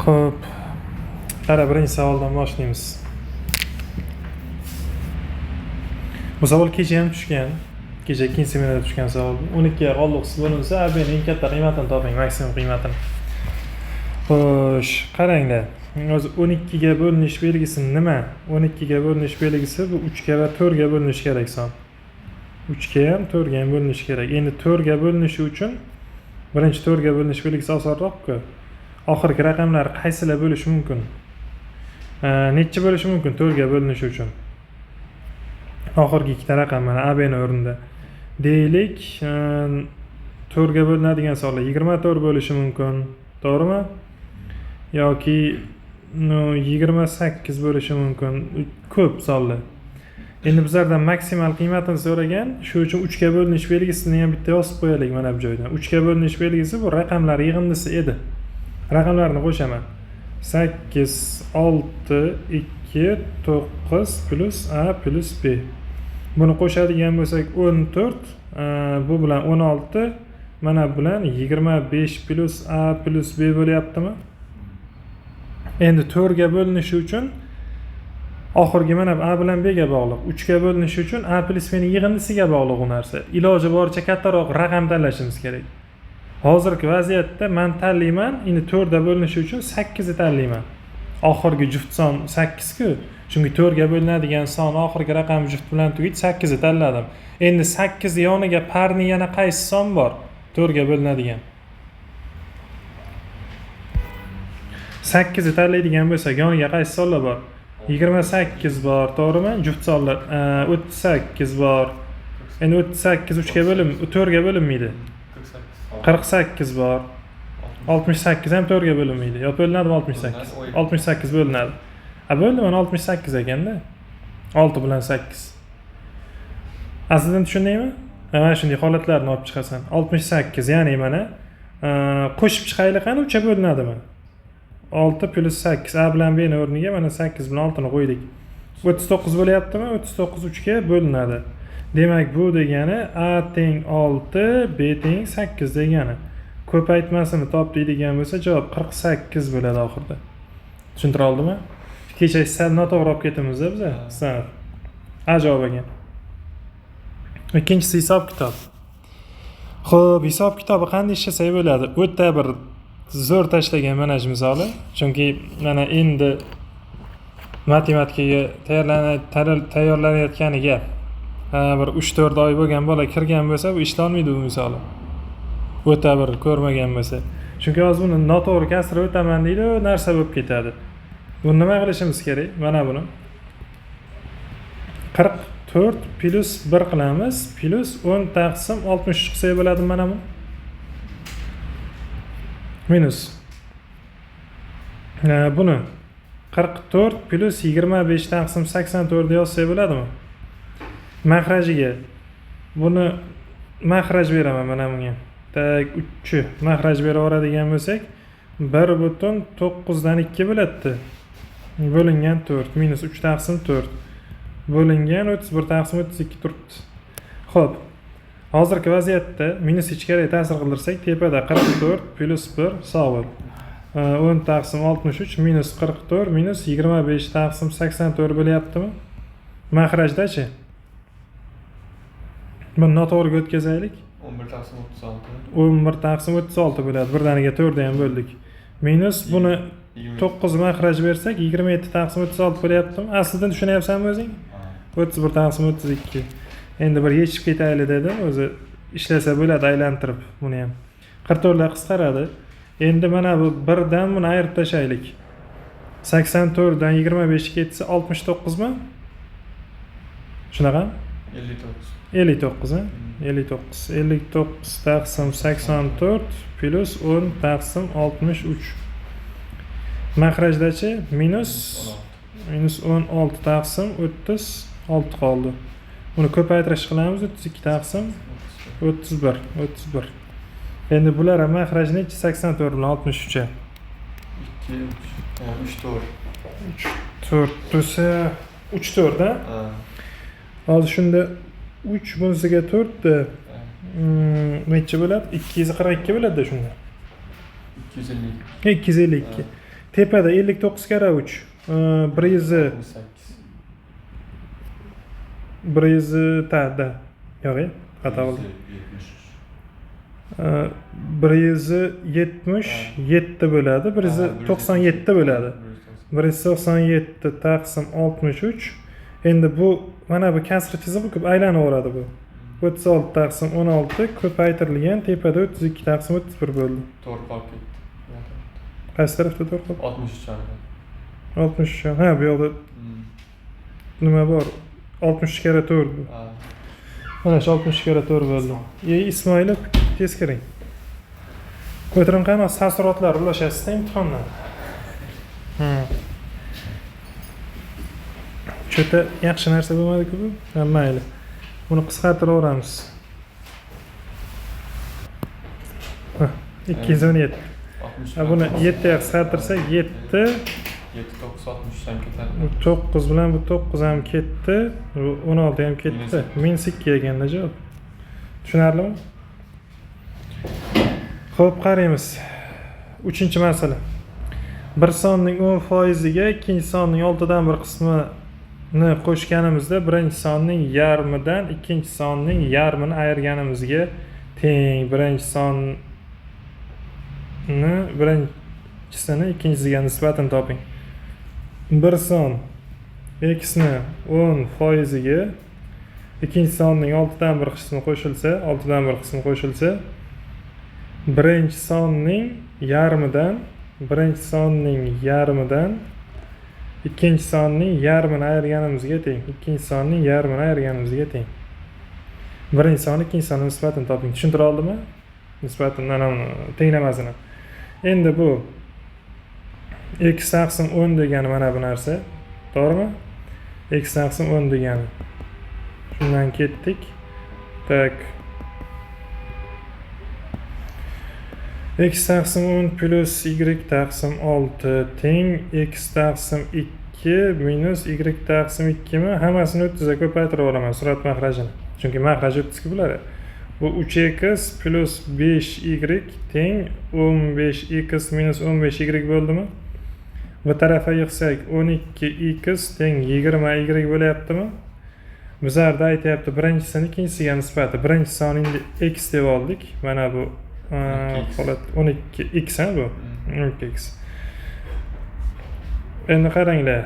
Xo'p, qara birinchi savoldan boshlaymiz. Bu savol kecha ham tushgan. Kecha ikkinchi seminarda tushgan savol. 12 ga qoldiqsiz bo'linsa, AB'ning eng katta qiymatini toping, maksimum qiymatini. Xo'sh, qaranglar. O'zi 12 ga bo'linish belgisi nima? 12 ga bo'linish belgisi bu 3 ga va 4 ga bo'linish kerak son. 3 ga ham 4 ga ham bo'linish kerak. Endi 4 ga bo'linishi uchun birinchi 4 ga bo'linish belgisi osonroq-ku. Oxirgi raqamlar qaysilar bo'lishi mumkin? Necha bo'lishi mumkin 4 ga bo'linishi uchun? Oxirgi ikkita raqam mana AB ning o'rnida. Deylik, 4 ga bo'linadigan sonlar 24 bo'lishi mumkin, to'g'rimi? Yoki 28 bo'lishi mumkin. Ko'p sonlar. Endi bizlardan maksimal qiymatini so'ragan, shu uchun 3 ga bo'linish belgisini ham bitta yozib qo'yaylik mana bu joydan. 3 ga bo'linish belgisi bu raqamlar yig'indisi edi. Raqamlarni qo'shaman. 8, 6, 2, 9 plus A plus B. Buni qo'shadigan bo'lsak 14, bu bilan 16, mana bu bilan 25 plus A plus B bo'lyaptimi? Endi 4 ga bo'linishi uchun oxirgi mana A bilan B ga bog'liq. 3 ga bo'linishi uchun A plus B ning yig'indisiga bog'liq u narsa. Iloji boricha kattaroq raqam tanlashimiz kerak. Hozirgi vaziyatda men tanlayman, endi 4 ga bo'linishi uchun 8 ni tanlayman. Oxirgi juft son 8 ku. Chunki 4 ga bo'linadigan son oxirgi raqam juft bilan tugaydi, 8 ni tanladim. Endi 8 yoniga parni yana qaysi son bor? 4 ga bo'linadigan. 8 ni tanlaydigan bo'lsak, yoniga qaysi sonlar bor? 28 bor, to'g'rimi? Juft sonlar 38 bor. Endi 38 3 ga bo'lim, 4 ga bo'linmaydi. 48 bor. 68 ham 4 ga bo'linmaydi. Yo bo'linadimi 68? 68 bo'linadi. Bo'ldi mana 68 ekanda. 6 bilan 8. Aslida tushundingmi? Mana shunday holatlarni olib chiqasan. 68, ya'ni mana qo'shib chiqaylik qani 3 ga bo'linadimi? 6 plus 8 A bilan B ning o'rniga mana 8 bilan 6 ni qo'ydik. 39 bo'lyaptimi? 39 3 ga bo'linadi. Demak, bu degani A teng 6, B teng 8 degani. Ko'paytmasini top deydigan bo'lsa, javob 48 bo'ladi oxirida. Tushuntira oldimmi? Kecha sal noto'g'ri olib ketdimizda biz. Sal. A javob ekan. Ikkinchisi hisob-kitob. Xo'p, hisob-kitobi qanday ishlasa bo'ladi? O'ta bir zo'r tashlagan mana shu misoli. Chunki mana endi matematikaga tayyorlanayotganiga bir 3-4 oy bo'lgan bola kirgan bo'lsa, bu ishlay olmaydi bu misoli. O'ta bir ko'rmagan bo'lsa. Chunki hozir buni noto'g'ri kasr o'taman deydi, narsa bo'lib ketadi. Buni nima qilishimiz kerak? Mana buni 44 plus 1 qilamiz, plus 10 taqsim 60 chiqsa bo'ladi mana bu. Minus. Buni 44 plus 25 taqsim 84 yozsa bo'ladimi? Mahrajiga buni mahraj beraman mana bunga. Tak 3 mahraj bera oladigan bo'lsak 1.9 dan 2 bo'ladi. Bo'lingan 4 minus 3 taqsim 4 bo'lingan 31 taqsim 32 turibdi. Xo'p. Hozirgi vaziyatda minus ichkariga ta'sir qildirsak, tepada 44 plus 1 savol. 10 taqsim 63 minus 44 minus 25 taqsim 84 bo'lyaptimi? Mahrajdachi? Buni noto'g'riga o'tkazaylik. 11 taqsim 36. 11 taqsim 36 bo'ladi. Birdaniga 4 dan bo'ldik. Minus buni 9 mahraj bersak 27 taqsim 36 bo'lyaptimi? Aslida tushunyapsanmi o'zing? 31 taqsim 32. Endi bir yechib ketaylik dedim, o'zi ishlasa bo'ladi aylantirib buni ham. 44 lar qisqaradi. Endi mana bu 1 dan buni ayirib tashlaylik. 84 dan 25 ketsa 69 mi? Shunaqa? 59 ha? 59 taqsim 84 plus 10 taqsim 63. Mahrajdachi minus 16 taqsim 36 qoldi. Buni ko'paytirish qilamiz 32 taqsim 31. Endi bular ham mahraj necha? 84 bilan 63 cha. 3 4 bo'lsa 3 4 da? Hozir shunda 3 bunisiga 4 da necha bo'ladi? 242 bo'ladi shunda. 250. 252. Tepada 59 kara 3. 100 ta'da. Yo'q, xato bo'ldi. 177 bo'ladi, 197 bo'ladi. 197 taqsim 63. Endi bu mana bu kasra chiziq aylanaveradi bu. 36 taqsim 16 ko'paytirilgan tepada 32 taqsim 31 bo'ldi. To'g'ri qolib ketdi. Qaysi tarafda to'g'ri qoldi? 63 anga. 63. Ha, bu yoqda nima bor? 60 kara 4 bu. Mana shu 60 kara 4 bo'ldi. Ismoilov teskiring. Ko'taring qanaqa taassurotlar ulashasizda imtihondan. Cho'ta yaxshi narsa bo'lmadi-ku bu. Ha, mayli. Buni qisqartiraveramiz. 217. Buni 7 ga qisqartirsak 7 960 dan ketadi. 9 bilan bu 9 ham ketdi. Bu 16 ham ketdi. -2 eganda javob. Tushunarlimi? Xo'p, qaraymiz. 3-masala. Bir sonning 10% ga ikkinchi sonning 6dan 1 qismini qo'shganimizda birinchi sonning yarmidan ikkinchi sonning yarmini ayirganimizga teng. Birinchi sonni birinchisini ikkinchisiga nisbatan toping. Bir son x ni 10% ga ikkinchi sonning 6dan 1 qismi qo'shilsa, 6dan 1 qismi qo'shilsa, birinchi sonning yarmidan ikkinchi sonning yarmini ayirganimizga teng. Ikkinchi sonning yarmini ayirganimizga teng. Birinchi son ikkinchi sonni nisbatan toping. Tushuntira oldimmi? Nisbatan tenglamasini. Endi bu x taqsim 10 degani mana bu narsa. To'g'rimi? X taqsim 10 degani. Shundan ketdik. Tak. X taqsim 10 plus y taqsim 6 teng x taqsim 2 minus y taqsim 2 mi? Hammasini 30 ga ko'paytiraveraman surat mahrajini. Chunki mahraj 30 ga bo'ladi. Bu 3x plus 5y teng 15x minus 15y bo'ldimi? Bu tarafa yig'sak 12x teng 20y bo'lyaptimi? Bizlarda aytyapti birinchisini ikkinchisiga nisbati. Birinchi sonini x deb oldik. Mana bu holat 12x ha bu. 12x. Endi qaranglar.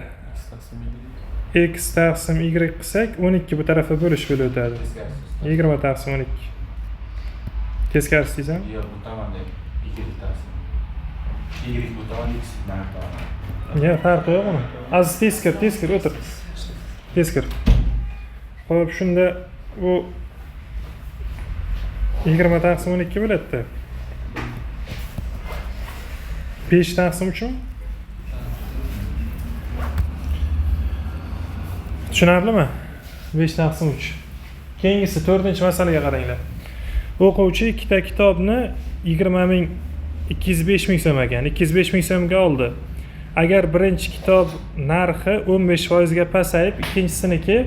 X taqsim y qilsak 12 bu tarafa bo'lish bo'lib o'tadi. 20 taqsim 12. Teskarisi deysam? Yo'q, bu tomonda y taqsim. Y bu tomon x bilan tomon. Yo'q, farqi yo'q uni. Aziz teskir o'tir. Teskir. Xo'p, shunda bu 20 taqsim 12 bo'ladi. 5 taqsim 3 mi? Tushunarlimi? 5 taqsim 3. Keyingisi 4-masalaga qaranglar. O'quvchi ikkita kitobni 205 ming so'm ekan. 205 ming so'mga oldi. Agar birinchi kitob narxi 15% ga pasayib, ikkinchisiniki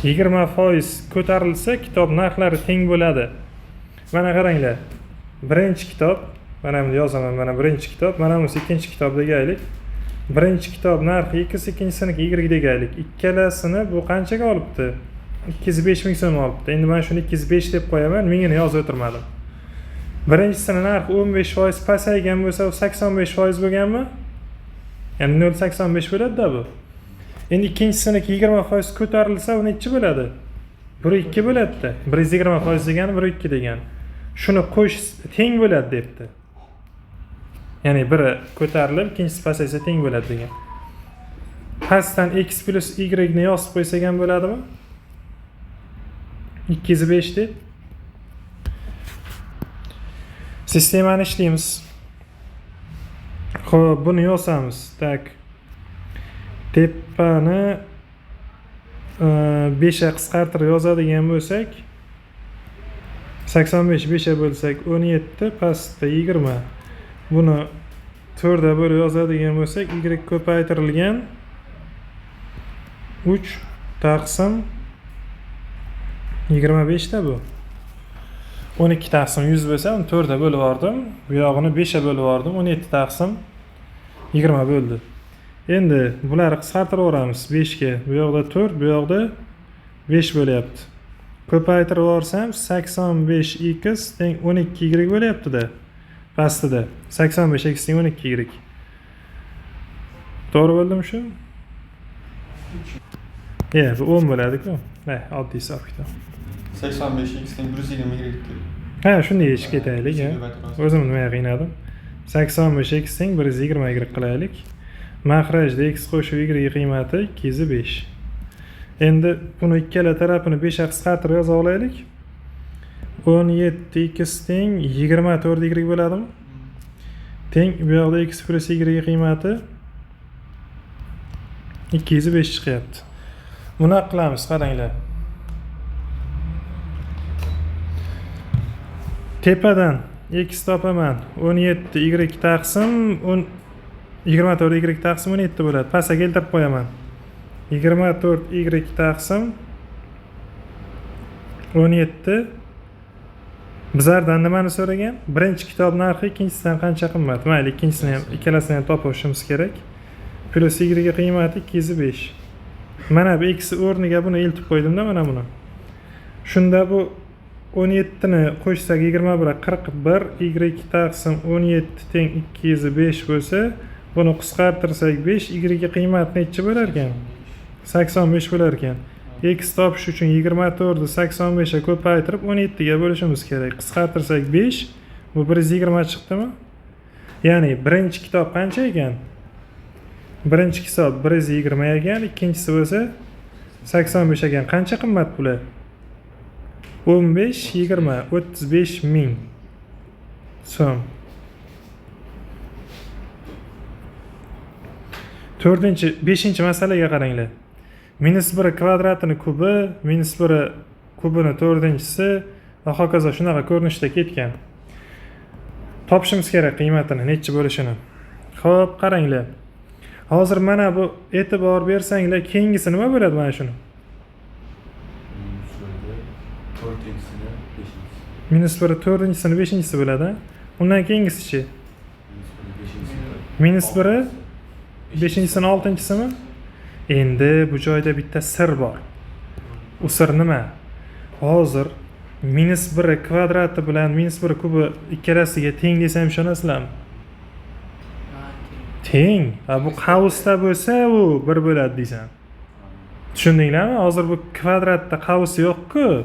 20% ko'tarilsa, kitob narxlari teng bo'ladi. Mana qaranglar. Birinchi kitob, mana buni yozaman, mana birinchi kitob, mana bunisi ikkinchi kitob degaylik. Birinchi kitob narxi x, ikkinchisiniki y degaylik. Ikkalasini bu qanchaga olibdi? 205 ming so'm olibdi. Endi men shuni 205 deb qo'yaman, mingini yozib o'tirmadim. Birinchisini narxi 15% pasaygan bo'lsa, 85% bo'lganmi? Ya'ni 0.85 bo'ladi-da bu. Endi ikkinchisiniki 20% ko'tarilsa, u nechi bo'ladi? 1.2 bo'ladi-da. 120% degani 1.2 degani. Shuni qo'sh teng bo'ladi debdi. Ya'ni biri ko'tarilib, ikkinchisi pasaysa teng bo'ladi degan. Pastdan x plus y ni yozib qo'ysak ham bo'ladimi? 205 deb. Sistemani ishlaymiz. Xo'p, buni yozamiz. Tak. Tepani 5 ga qisqartirib yozadigan bo'lsak, 85 5 ga bo'lsak 17, pastda 20. Buni 4 ga bo'lib yozadigan bo'lsak, y ko'paytirilgan 3 taqsim 25 da bu. 12 taqsim 100 bo'lsa, uni 4 ga bo'lib yubordim. Bu yog'ini 5 ga bo'lib yubordim. 17 taqsim 20 bo'ldi. Endi bularni qisqartiraveramiz 5 ga. Bu yoqda 4, bu yoqda 5 bo'lyapti. Ko'paytirib yuborsam 85x teng 12y bo'lyapti-da. Pastida 85x teng 12y. To'g'ri bo'ldimi shu? Bu 10 bo'ladi-ku. Oddiy hisob kitob. 85x teng 120y. Ha, shunday yechib ketaylik, O'zim nima qiynadim? 85x teng 120y qilaylik. Mahrajda x qo'shib y qiymati 2/5. Endi buni ikkala tarafini 5 ga qisqartirib yoza olaylik. 17x teng 24y bo'ladimi? Teng bu yoqda x plus y qiymati 2/5 chiqyapti. Buni qilamiz, qaranglar. Tepadan x topaman 17y taqsim 24y taqsim 17 bo'ladi. Pastga keltirib qo'yaman. 24y taqsim 17. Bizlardan nimani so'ragan? Birinchi kitob narxi ikkinchisidan qancha qimmat? Mayli, ikkinchisini ham, ikkalasini ham topishimiz kerak. Plus y qiymati 2/5. Mana bu x o'rniga buni eltib qo'ydim-da, mana buni. Shunda bu 17 ni qo'shsak 21 ga 41, y taqsim 17 teng 2/5 bo'lsa, buni qisqartirsak 5, y qiymat necha bo'lar ekan? 85 bo'lar ekan. X topish uchun 24 ni 85 ga ko'paytirib 17 ga bo'lishimiz kerak. Qisqartirsak 5, bu 120 chiqdimi? Ya'ni birinchi kitob qancha ekan? Birinchi kitob 120 ekan, ikkinchisi bo'lsa 85 ekan. Qancha qimmat bular? 15, 20, 35 ming so'm. 5-chi masalaga qaranglar. -1 kvadratining kubi, -1 kubini 4-chisi va hokazo shunaqa ko'rinishda ketgan. Topishimiz kerak qiymatini, necha bo'lishini. Xo'p, qaranglar. Hozir mana bu e'tibor bersanglar, keyingisi nima bo'ladi mana shuni? -1 4-chisini 5-chisi bo'ladi. Undan keyingisi-chi? -1 5-chisini 6-chisimi? Endi bu joyda bitta sir bor. U sir nima? Hozir -1 kvadrati bilan -1 kubi ikkalasiga teng desam ishonasizlarmi? Teng. Bu qavusda bo'lsa, u 1 bo'ladi deysan. Tushundinglarmi? Hozir bu kvadratda qavusi yo'q-ku.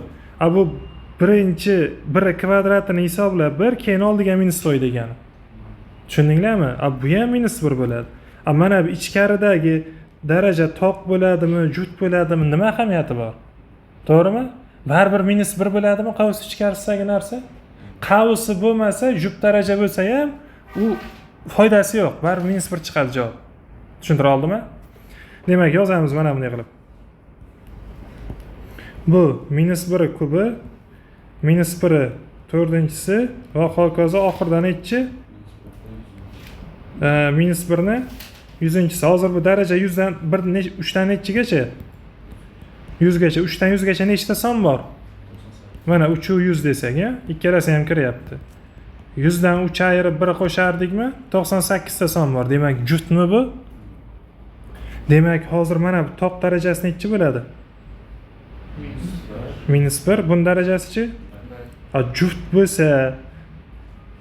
Bu birinchi 1 kvadratini hisoblab 1, keyin oldiga minus qo'y degani. Tushundinglarmi? Bu ham -1 bo'ladi. Mana bu ichkaridagi daraja toq bo'ladimi, juft bo'ladimi, nima ahamiyati bor? To'g'rimi? Baribir -1 bo'ladimi qavus ichkarisidagi narsa? Qavusi bo'lmasa, juft daraja bo'lsa ham u foydasi yo'q. Baribir -1 chiqadi javob. Tushuntira oldimmi? Demak, yozamiz mana bunday qilib. Bu -1 kubi, -1 4-chisi va hokazo oxirida nechi? -1 ni 100-chisi. Hozir bu daraja 100 dan 3 dan nechigacha? 100 gacha. 3 dan 100 gacha nechta son bor? Mana 3 u 100 desak, ikkalasi ham kiryapti. 100 dan 3 ayirib 1 qo'shardikmi? 98 ta son bor. Demak, juftmi bu? Demak, hozir mana bu toq darajasi nechi bo'ladi? -1. Bun darajasi-chi? Juft bo'lsa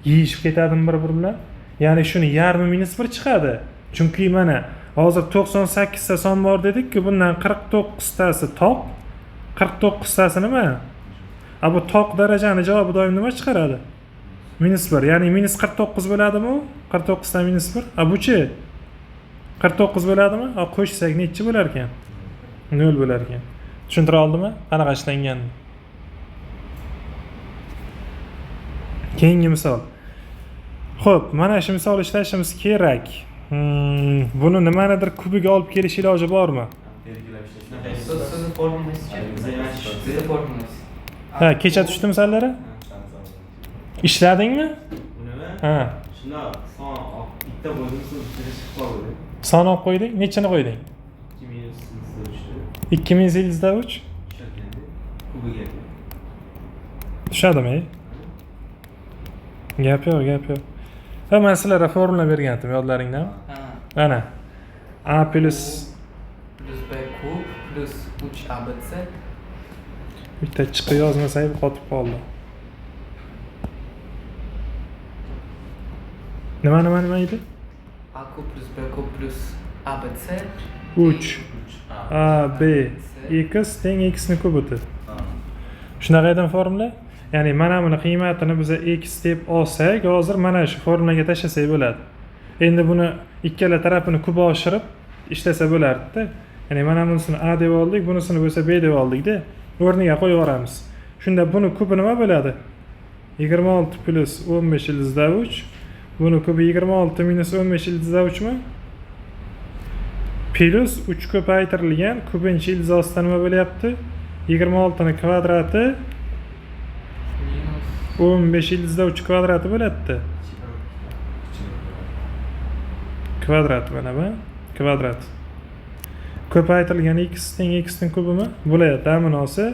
yeyishib ketadimi bir-biri bilan? Ya'ni shuni yarmi -1 chiqadi. Chunki mana hozir 98 ta son bor dedik-ku, bundan 49 tasi toq, 49 tasi nima? Bu toq darajani javobi doim nima chiqaradi? -1. Ya'ni -49 bo'ladimi u? 49 dan -1. Bu-chi? 49 bo'ladimi? Qo'shsak nechi bo'lar ekan? 0 bo'lar ekan. Tushuntira oldimmi? Qanaqa ishlangan? Keyingi misol. Xo'p, mana shu misol ishlashimiz kerak. Buni nimanidir kubiga olib kelish iloji bormi? Sizni formulangiz. Kecha tushdi misollari? Ishladingmi? Ha. Shunda son bitta bo'ldi, chiqib qoldi. Son olib qo'yding? Nechini qo'yding? 2803. Kubiga. Tushadimi? Gap yo'q. Men sizlarga formula bergandim, yodlaringdami? Ana. A plus plus B kub plus 3 ABC bitta chiqib yozmasak qotib qoldi. Nima edi? A kub plus B kub plus ABC 3 A B x teng x ni kubidir. Shunaqa edi formula? Ya'ni mana buni qiymatini biz x deb olsak, hozir mana shu formulaga tashlasak bo'ladi. Endi buni ikkala tarafini kub oshirib ishlasa bo'lardi-da. Ya'ni mana bunisini a deb oldik, bunisini bo'lsa b deb oldik-da. O'rniga qo'yib yuboramiz. Shunda buni kubi nima bo'ladi? 26 plus 15 ildizda 3. Buni kubi 26 minus 15 ildizda 3 mi? Plus 3 ko'paytirilgan kubinchi ildiz ostida nima bo'lyapti? 26 ni kvadrati minus 15 ildizda 3 kvadrati bo'ladi. Kvadrat mana bu. Kvadrat. Ko'paytirilgan x teng x ning kubimi? Bo'ladi. Ta'minosi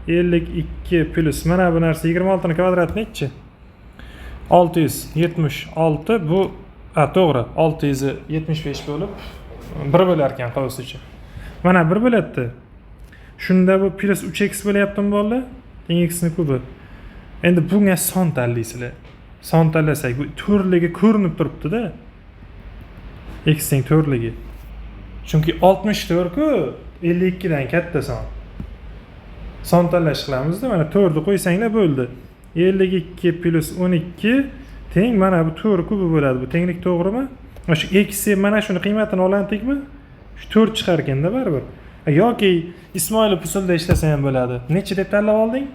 52 plus mana bu narsa 26 ning kvadrati nechi? 676 bu to'g'ri. 675 bo'lib 1 bo'lar ekan qavs uchun. Mana 1 bo'ladi. Shunda bu plus 3x bo'lyaptimi bolalar? Teng x ning kubi. Endi bunga son tanlaysizlar. Son tanlasak bu to'rtligi ko'rinib turibdi-da. X ning to'rtligi. Chunki 64 ku 52 dan katta son. Son tanlash qilamiz-da. Mana 4 ni qo'ysanglar bo'ldi. 52 plus 12 teng mana bu 4 kubi bo'ladi. Bu tenglik to'g'rimi? Shu x mana shuni qiymatini olandikmi? Shu 4 chiqar ekanda baribir. Yoki Ismoilov usulda ishlasa ham bo'ladi. Necha deb tanlab olding?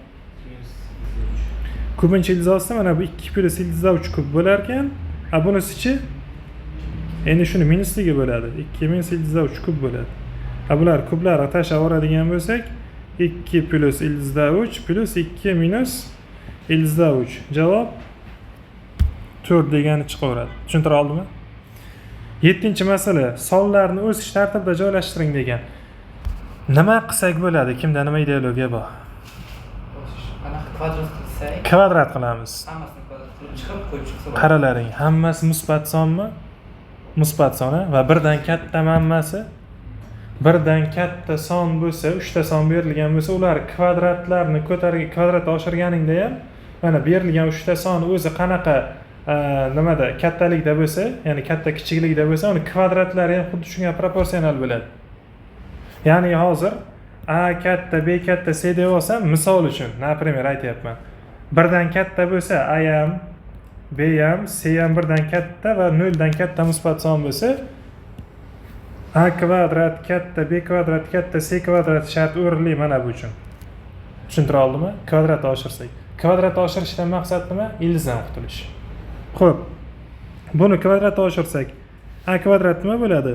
Kubinchi ildiz ostida mana bu 2 plus ildizda 3 kub bo'lar ekan. Bunisichi? Endi shuni minusligi bo'ladi. 2 minus ildizda 3 kub bo'ladi. Bular kublarni tashlab yuboradigan bo'lsak, 2 plus ildizda 3 plus 2 minus ildizda 3. Javob 4 degani chiqaveradi. Tushuntira oldimmi? 7-masala, sonlarni o'sish tartibida joylashtiring degan. Nima qilsak bo'ladi? Kimda nima ideologiya bor? anaqa kvadrat qilsak Kvadrat qilamiz. hammasini kvadrat qilib chiqib qo'yib chiqsa bo'ladi. Qaralaring, hammasi musbat sonmi? Musbat soni va birdan katta hammasi. Birdan katta son bo'lsa, 3 ta son berilgan bo'lsa, ular kvadratlarni ko'tarib kvadratga oshirganingda ham mana berilgan 3 ta son o'zi qanaqa nimada kattalikda bo'lsa, ya'ni katta kichiklikda bo'lsa, uni kvadratlari ham xuddi shunga proporsional bo'ladi. Ya'ni hozir a katta, b katta, c deb olsam, misol uchun, например, aytayapman. Birdan katta bo'lsa, a ham, b ham, c ham birdan katta va 0 dan katta musbat son bo'lsa, a kvadrat katta, b kvadrat katta, c kvadrat shart o'rinli mana bu uchun. Tushuntira oldimmi? Kvadratni oshirsak. Kvadratni oshirishdan maqsad nima? Ildizdan qutulish. Xo'p. Buni kvadratga oshirsak, a kvadrat nima bo'ladi?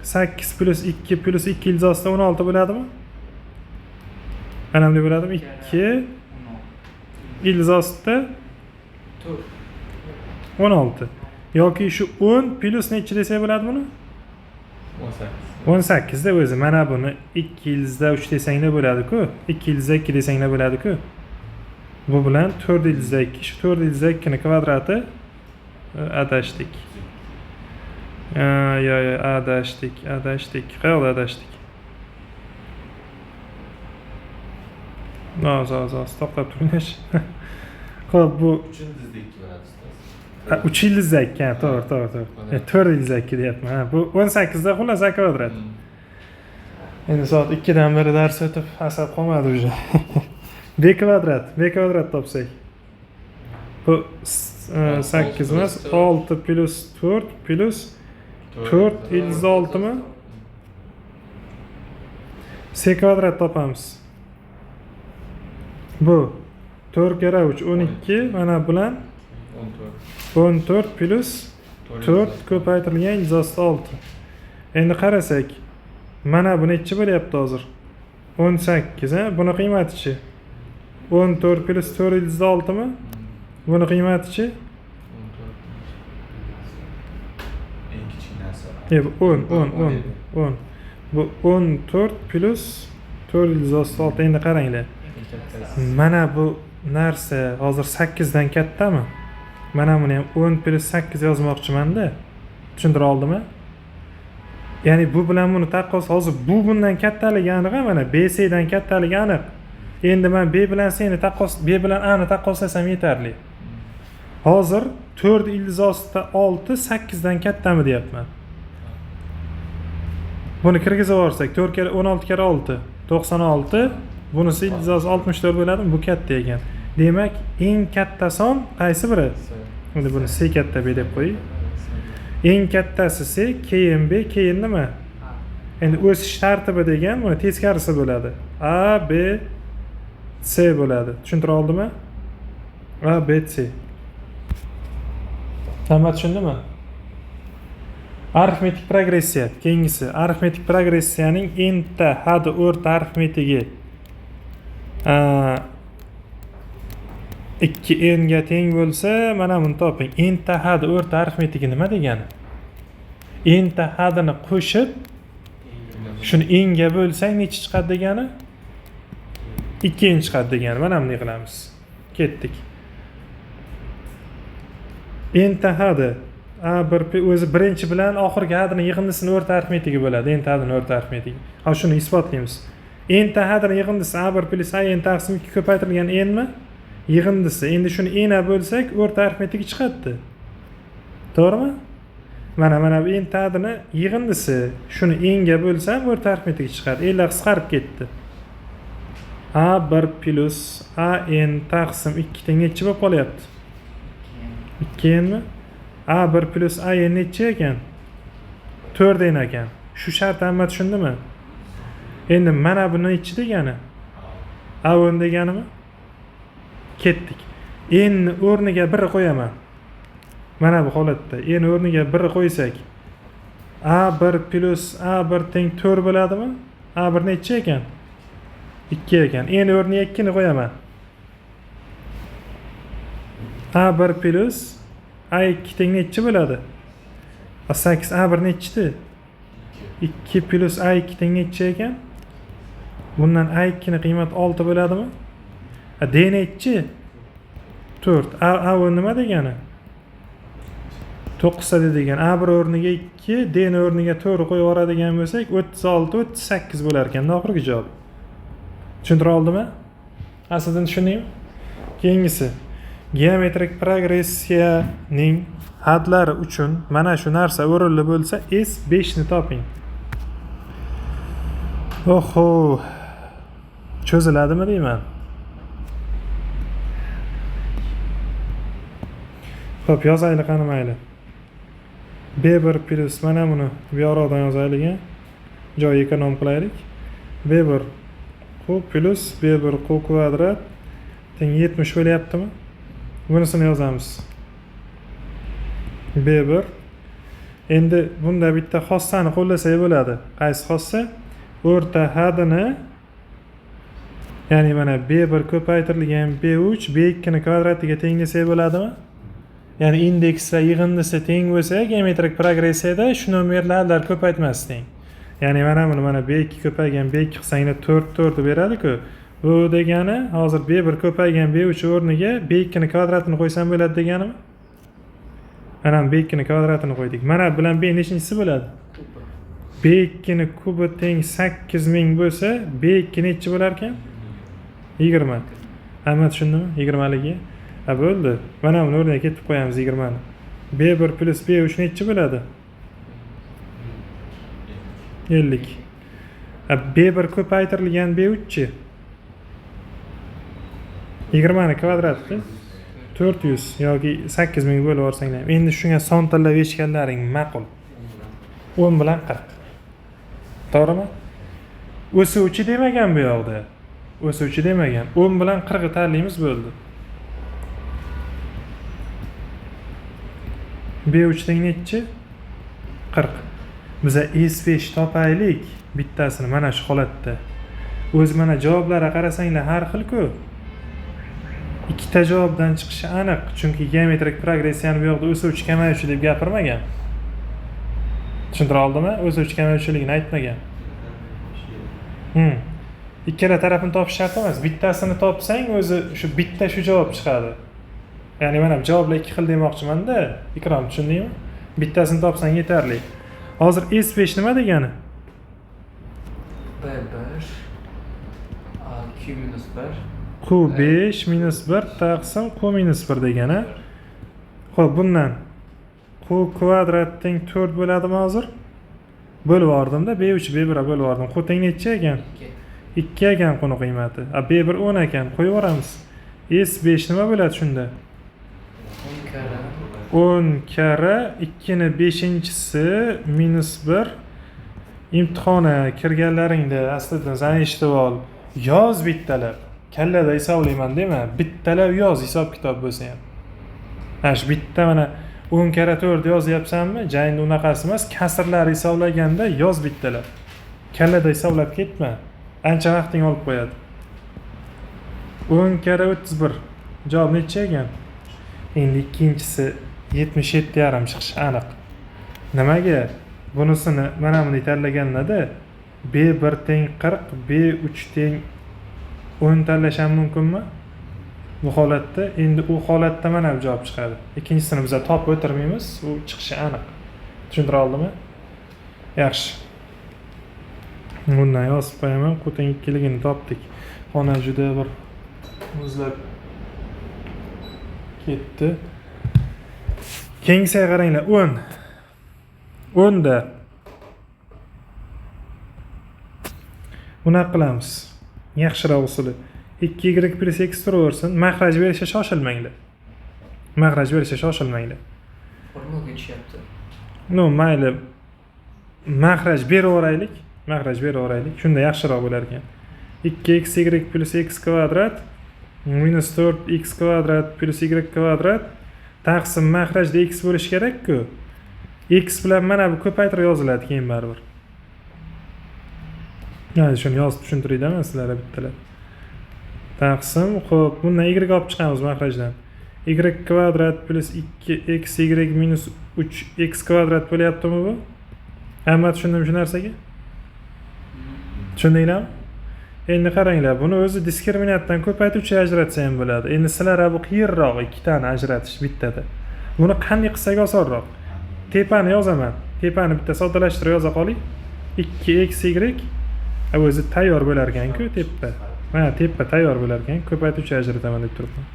8 plus 2 plus 2 ildiz ostida 16 bo'ladimi? Mana bunday bo'ladimi? 2 ildiz ostida 16. Yoki shu 10 plus necha desak bo'ladi buni? 18 da o'zi. Mana buni 2 ildizda 3 desanglar bo'ladi-ku. 2 ildizda 2 desanglar bo'ladi-ku. Bu bilan 4 ildizda 2. Shu 4 ildizda 2 ning kvadrati adashdik. Adashdik. Qayerda adashdik? To'xtab turinglar. Xo'p, bu 3 ildizda 2 bo'ladi. 3 ildizda 2, to'g'ri. 4 ildizda 2 deyapman. Bu 18 da xullas a kvadrat. Endi soat 2 dan beri dars o'tib, asab qolmadi уже. b kvadrat topsak. Bu 8 emas, 6 plus 4 plus 4 ildizda 6 mi? c kvadrat topamiz. Bu 4 kere 3 12 mana bilan 14 plus 4 ko'paytirilgan ildizda 6. Endi qarasak, mana bu necha bo'lyapti hozir? 18, ha? Buni qiymatichi 14 plus 4 ildizda 6 mi? Buni qiymatichi? Eng kichik narsa. 10. Bu 14 plus 4 ildizda 6. Endi qaranglar. Mana bu narsa hozir 8 dan kattami? Mana buni ham 10 plus 8 yozmoqchiman-da. Tushuntira oldimmi? Ya'ni bu bilan buni taqqos hozir bu bundan kattaligi aniq, mana BC dan kattaligi aniq. Endi men B bilan C'ni taqqos, B bilan A'ni taqqoslasam yetarli. Hozir 4 ildiz ostida 6 8 dan kattami deyapman. Buni kirgizib yuborsak 4 kere 16 kere 6 96. Bunisi ildiz osti 64 bo'ladimi? Bu katta ekan. Demak, eng katta son qaysi biri? Endi buni C katta B deb qo'ying. Eng kattasi C, keyin B, keyin nima? Endi o'sish tartibi degan buni teskarisi bo'ladi. A, B, C bo'ladi. Tushuntira oldimmi? A, B, C. Hamma tushundimi? Arifmetik progressiya. Keyingisi arifmetik progressiyaning enta hadi o'rta arifmetigi 2n ga teng bo'lsa, mana buni toping. Enta hadi o'rta arifmetigi nima degani? Enta hadini qo'shib shuni n ga bo'lsang necha chiqadi degani? 2n chiqadi degani. Mana buni qilamiz. Ketdik. Enta hadi A1 o'zi birinchi bilan oxirgi hadini yig'indisini o'rta arifmetigi bo'ladi. Enta hadini o'rta arifmetigi. Ha, shuni isbotlaymiz. Enta hadini yig'indisi A1 plus AN taqsim 2 ko'paytirilgan n mi? Yig'indisi. Endi shuni n a bo'lsak, o'rta arifmetigi chiqadi. To'g'rimi? Mana bu enta hadini yig'indisi. Shuni n ga bo'lsam, o'rta arifmetigi chiqadi. Nlar qisqarib ketdi. A1 plus AN taqsim 2 teng necha bo'lib qolyapti? 2n mi? A1 plus AN necha ekan? 4n ekan. Shu shart hamma tushundimi? Endi mana buni necha degani? A1 deganimi? Ketdik. N o'rniga 1 qo'yaman. Mana bu holatda n o'rniga 1 qo'ysak, A1 plus A1 teng 4 bo'ladimi? A1 necha ekan? 2 ekan. N o'rniga 2 ni qo'yaman. A1 plus A2 teng necha bo'ladi? 8. A1 nechdi? 2 plus A2 teng necha ekan? Bundan A2 ni qiymati 6 bo'ladimi? D nechi? 4. A1 nima degani? 9 ta degan. A1 o'rniga 2, D ni o'rniga 4 qo'yib yuboradigan bo'lsak, 36, 38 bo'lar ekan. Oxirgi javob. Tushuntira oldimmi? Aslida tushundingmi? Keyingisi geometrik progressiyaning hadlari uchun mana shu narsa o'rinli bo'lsa, S5 ni toping. Oho. Cho'ziladimi deyman? Xo'p, yozaylik qani mayli. B1 plus mana buni bu yoqdan yozaylik. Joy ekonom qilaylik. B1 q plus B1 q kvadrat teng 70 bo'lyaptimi? Bunisini yozamiz. B1. Endi bunda bitta xossani qo'llasak bo'ladi. Qaysi xossa? O'rta hadini, ya'ni mana B1 ko'paytirilgan B3 B2 ni kvadratiga teng desak bo'ladimi? Ya'ni indekslar yig'indisi teng bo'lsa, geometrik progressiyada shu nomerlar ko'paytmasi teng. Ya'ni mana buni mana B2 ko'paygan B2 qilsanglar 4 beradi-ku. Bu degani hozir B1 ko'paygan B3 o'rniga B2 ni kvadratini qo'ysam bo'ladi deganimi? Mana B2 ni kvadratini qo'ydik. Mana bilan B nechinchisi bo'ladi? B2 ni kubi teng 8000 bo'lsa, B2 nechi bo'lar ekan? 20. Hamma tushundimi? 20 ligi. Ha, bo'ldi. Mana buni o'rniga ketib qo'yamiz 20 ni. B1 plus B3 nechi bo'ladi? 50. B1 ko'paytirilgan B3chi? 20 ni kvadratda 400 yoki 8000 bo'lib yuborsanglar. Endi shunga son tanlab eshitganlaring ma'qul. 10 bilan 40. To'g'rimi? O'suvchi demagan bu yoqda. O'suvchi demagan. 10 bilan 40 tanlaymiz bo'ldi. B3 teng nechi? 40. Biza S5 topaylik bittasini mana shu holatda. O'z mana javoblarga qarasanglar har xil-ku. Ikkita javobdan chiqishi aniq, chunki geometrik progressiyani bu yoqda o'suvchi kamayuvchi deb gapirmagan. Tushuntira oldimmi? O'suvchi kamayuvchiligini aytmagan. Ikkala tarafini topish shart emas. Bittasini topsang o'zi shu bitta shu javob chiqadi. Ya'ni mana javoblar ikki xil demoqchiman-da. Ikrom, tushundingmi? Bittasini topsang yetarli. Hozir S5 nima degani? B1 Q minus 1 Q5 minus 1 taqsim Q minus 1 degani. Xo'p, bundan Q kvadrat teng 4 bo'ladimi hozir? Bo'lib yordimda B3 B1 ga bo'lib yordim. Q teng necha ekan? 2 2 ekan quni qiymati. B1 10 ekan. Qo'yib yuboramiz. S5 nima bo'ladi shunda? 10 kara 10 kara 2 ni 5-chisi minus 1. Imtihona kirganlaringda aslida sen eshitib ol. Yoz bittalab. Kallada hisoblayman dema. Bittalab yoz hisob kitob bo'lsa ham. Shu bitta mana 10 kara 4 yozyapsanmi? Jangda unaqasi emas. Kasrlar hisoblaganda yoz bittalab. Kallada hisoblab ketma. Ancha vaqting olib qo'yadi. 10 kara 31. Javob necha ekan? Endi ikkinchisi 77,5 chiqishi aniq. Nimaga? Bunisini mana buni tanlaganda B1 teng 40, B3 teng 10 tanlasham mumkinmi? Bu holatda endi u holatda mana bu javob chiqadi. Ikkinchisini biz topib o'tirmaymiz, u chiqishi aniq. Tushuntira oldimmi? Yaxshi. Bundan yozib qo'yaman, Q teng 2 ligini topdik. Xona juda bir muzlab ketdi. Keyingisiga qaranglar, 10. 10 da bunaqa qilamiz. Yaxshiroq usuli. 2y plus x turaversin. Mahraj berishga shoshilmanglar. Mahraj berishga shoshilmanglar. Formaga tushyapti. No, mayli. Mahraj beraveraylik. Mahraj beraveraylik. Shunda yaxshiroq bo'lar ekan. 2xy plus x kvadrat minus 4x kvadrat plus y kvadrat taqsim mahrajda x bo'lish kerak-ku. X bilan mana bu ko'paytirib yoziladi keyin baribir. Yani shuni yozib tushuntirayman sizlarga bittalar. Taqsim, xo'p, bundan y olib chiqamiz mahrajdan. Y kvadrat plus 2xy minus 3x kvadrat bo'lyaptimi bu? Hamma tushundimi shu narsaga? Tushundinglarmi? Endi qaranglar, buni o'zi diskriminantdan ko'paytiruvchi ajratsa ham bo'ladi. Endi sizlar bu qiyinroq ikkitani ajratish bittada. Buni qanday qilsak osonroq? Tepani yozaman. Tepani bitta soddalashtirib yoza qoling. 2xy o'zi tayyor bo'lar ekan-ku tepa. Mana tepa tayyor bo'lar ekan, ko'paytiruvchi ajrataman deb turibman.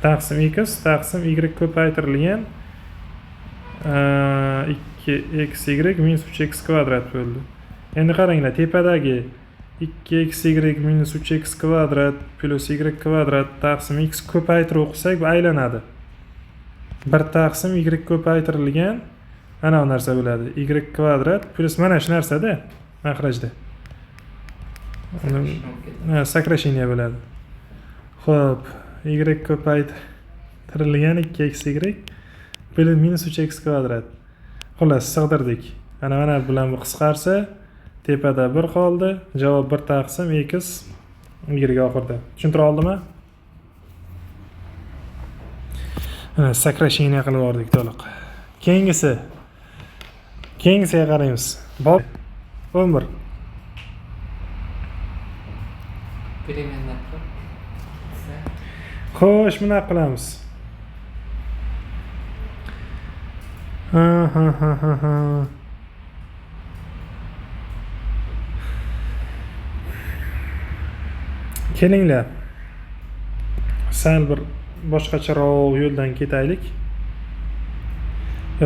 Taqsim x taqsim y ko'paytirilgan 2xy minus 3x kvadrat bo'ldi. Endi qaranglar, tepadagi 2xy minus 3x kvadrat plus y kvadrat taqsim x ko'paytirib o'qisak bu aylanadi. Bir taqsim y ko'paytirilgan mana bu narsa bo'ladi. Y kvadrat plus mana shu narsada mahrajda. Сокращение bo'ladi. Xo'p, y ko'paytirilgan 2xy plus minus 3x kvadrat. Xullas, sig'dirdik. Mana bilan bu qisqarsa, tepada 1 qoldi. Javob 1 taqsim x y oxirida. Tushuntira oldimmi? Сокращение qilib yubordik to'liq. Keyingisiga qaraymiz. Bob 11. Переменная. Xo'sh, bunaqa qilamiz. Kelinglar. Sal bir boshqacharoq yo'ldan ketaylik.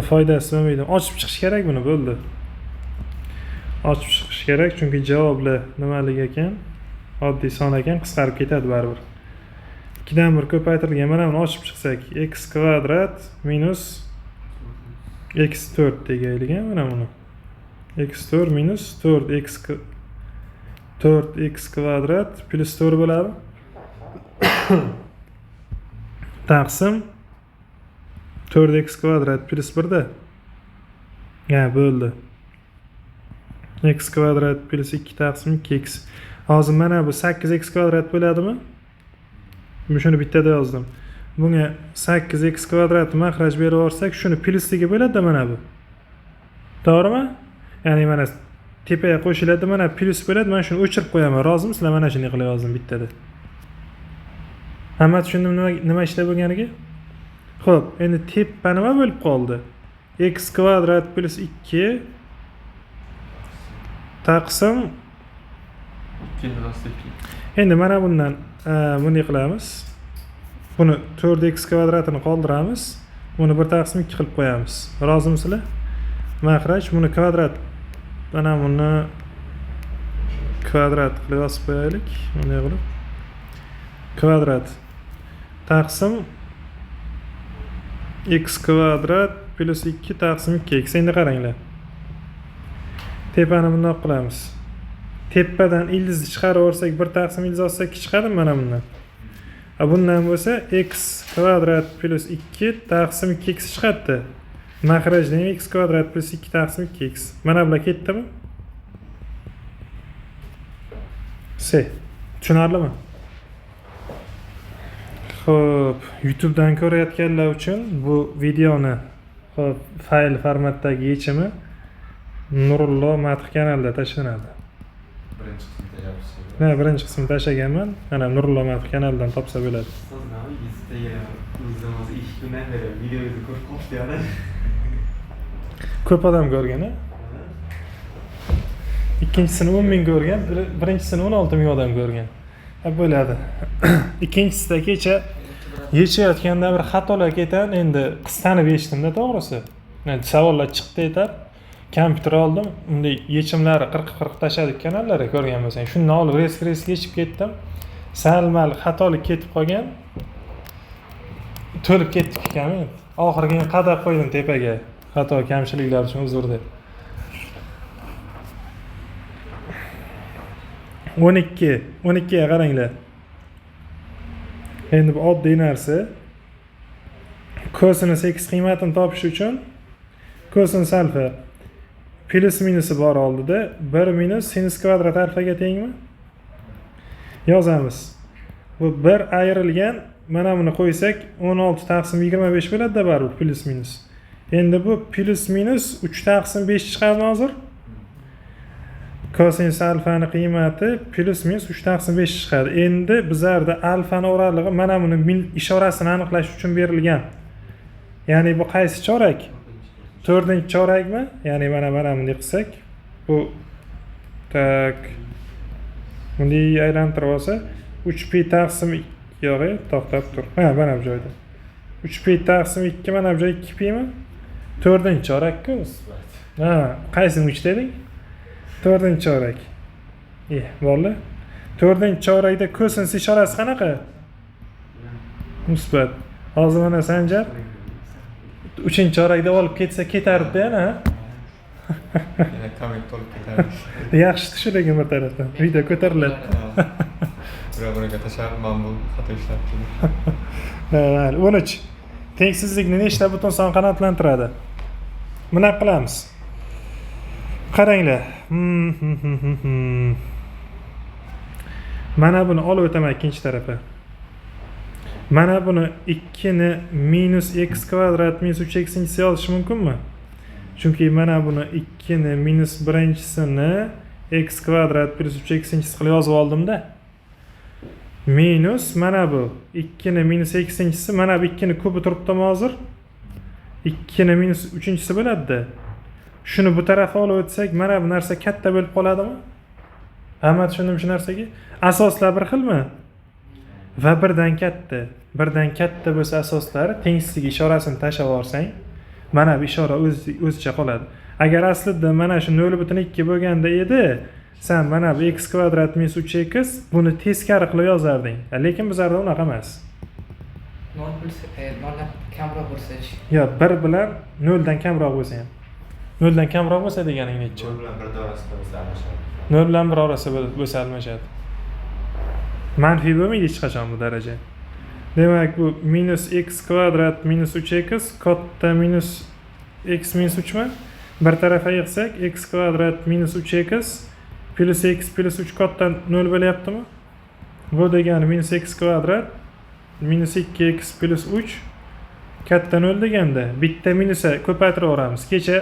Foydasi bo'lmaydi. Ochib chiqish kerak buni, bo'ldi. Ochib chiqish kerak, chunki javoblar nimalik ekan? Oddiy son ekan, qisqarib ketadi baribir. 2 dan 1 ko'paytirilgan mana buni ochib chiqsak, x kvadrat minus x4 degaylik mana buni. x4 minus 4x kvadrat plus 4 bo'ladi. Taqsim 4x kvadrat plus 1 da. Bo'ldi. X kvadrat plus 2 taqsim 2x. Hozir mana bu 8x kvadrat bo'ladimi? Shuni bittada yozdim. Bunga 8x kvadrat mahraj berib yuborsak, shuni plusligi bo'ladi mana bu. To'g'rimi? Ya'ni mana tepaga qo'shiladi, mana plus bo'ladi. Men shuni o'chirib qo'yaman. Rozimisizlar? Mana shuni qilib yozdim bittada. Hamma tushundim nima ishlab bo'lganiga? Xo'p, endi tepa nima bo'lib qoldi? X kvadrat plus 2 taqsim. Ikkinchi dastaklik. Endi mana bundan buni qilamiz. Buni 4x kvadratini qoldiramiz. Buni 1 taqsim 2 qilib qo'yamiz. Rozimisizlar? Mahraj buni kvadrat. Mana buni kvadrat qilib yozib qo'yaylik. Bunday qilib. Kvadrat taqsim x kvadrat plus 2 taqsim 2x. Endi qaranglar. Tepani bundoq qilamiz. Tepadan ildizni chiqarib olsak 1 taqsim ildiz olsak 2 chiqadimi mana bundan? Bundan bo'lsa x kvadrat plus 2 taqsim 2x chiqadi. Mahrajdan x kvadrat plus 2 taqsim 2x. Mana bular ketdimi? Tushunarlimi? Xo'p, YouTube'dan ko'rayotganlar uchun bu videoni fayl formatdagi yechimi Nurullo Madh kanalida tashlanadi. Birinchi qismda tashlayapsiz. Men birinchi qismini tashlaganman. Mana Nurullo Madh kanalidan topsa bo'ladi. Ustoz nima yuztaga o'zimiz 2 kundan beri videomizni ko'rib qolibdi yana. Ko'p odam ko'rgan-a? Ikkinchisini 10 ming ko'rgan, birinchisini 16 ming odam ko'rgan. Bo'ladi. Ikkinchisida kecha yechayotganda bir xatolar ketan, endi qistanib eshitdim-da to'g'risi. Savollar chiqdi etar. Kompyuter oldim, unday yechimlari 40 tashladik kanallarga ko'rgan bo'lsang. Shundan olib res yechib ketdim. Sal-mal xatolik ketib qolgan. To'lib ketdik ekan. Oxiriga qadab qo'ydim tepaga. Xato kamchiliklar uchun uzr deb. 12 ga qaranglar. Endi bu oddiy narsa. Kosinus x qiymatini topish uchun kosinus alfa plus minusi bor oldida 1 minus sinus kvadrat alfaga tengmi? Yozamiz. Bu 1 ayrilgan, mana buni qo'ysak 16 taqsim 25 bo'ladi-da baribir plus minus. Endi bu plus minus 3 taqsim 5 chiqadimi hozir? Kosinus alfani qiymati plus minus 3 taqsim 5 chiqadi. Endi bizlarda alfani o'ralig'i mana buni ishorasini aniqlash uchun berilgan. Ya'ni bu qaysi chorak? 4-chorakmi? Ya'ni mana bunday qilsak, bu tak bunday aylantirib olsa 3pi taqsim 2 yo'q, to'xtab tur. Mana bu joyda. 3pi taqsim 2 mana bu joy 2pimi? 4-chorak-ku. Qaysini 3 deding? 4-chorak. Bo'ldi. 4-chorakda kosinus ishorasi qanaqa? Musbat. Hozir mana Sanjar 3-chorakda olib ketsa ketardi yana. Yana komment olib ketadi. Yaxshi tushirgan bir tarafdan. Video ko'tariladi. Biroq tashlab men bu xato ishlabdim. Mayli, 13. Tengsizlikni nechta butun son qanotlantiradi? Buni qilamiz. Qaranglar. Mana buni olib o'taman ikkinchi tarafa. Mana buni 2 ni minus x kvadrat minus 3x yozish mumkinmi? Chunki mana buni 2 ni minus birinchisini x kvadrat plus 3x qilib yozib oldim-da. Minus mana bu 2 ni minus x-si mana bu 2 ni kubi turibdimi hozir? 2 ni minus 3-si bo'ladi-da. Shuni bu tarafa olib o'tsak, mana bu narsa katta bo'lib qoladimi? Hamma tushundim shu narsaga. Asoslar bir xilmi? Va birdan katta bo'lsa asoslari tengsizlik ishorasini tashlab yuborsang, mana bu ishora o'zicha qoladi. Agar aslida mana shu 0.2 bo'lganda edi, sen mana bu x kvadrat minus 3x buni teskari qilib yozarding. Lekin bizlarda unaqa emas. 0dan kamroq bo'lsa. Yo, 1 bilan 0 dan kamroq bo'lsa ham. 0 dan kamroq bo'lsa deganing necha? 0 bilan 1 orasida bo'lsa almashadi. 0 bilan 1 orasida bo'lsa almashadi. Manfiy bo'lmaydi hech qachon bu daraja. Demak bu minus x kvadrat minus 3x katta minus x minus 3 mi? Bir tarafa yig'sak x kvadrat minus 3x plus x plus 3 katta 0 bo'lyaptimi? Bu degani minus x kvadrat minus 2x plus 3 katta 0 deganda bitta minusa ko'paytiraveramiz. Kecha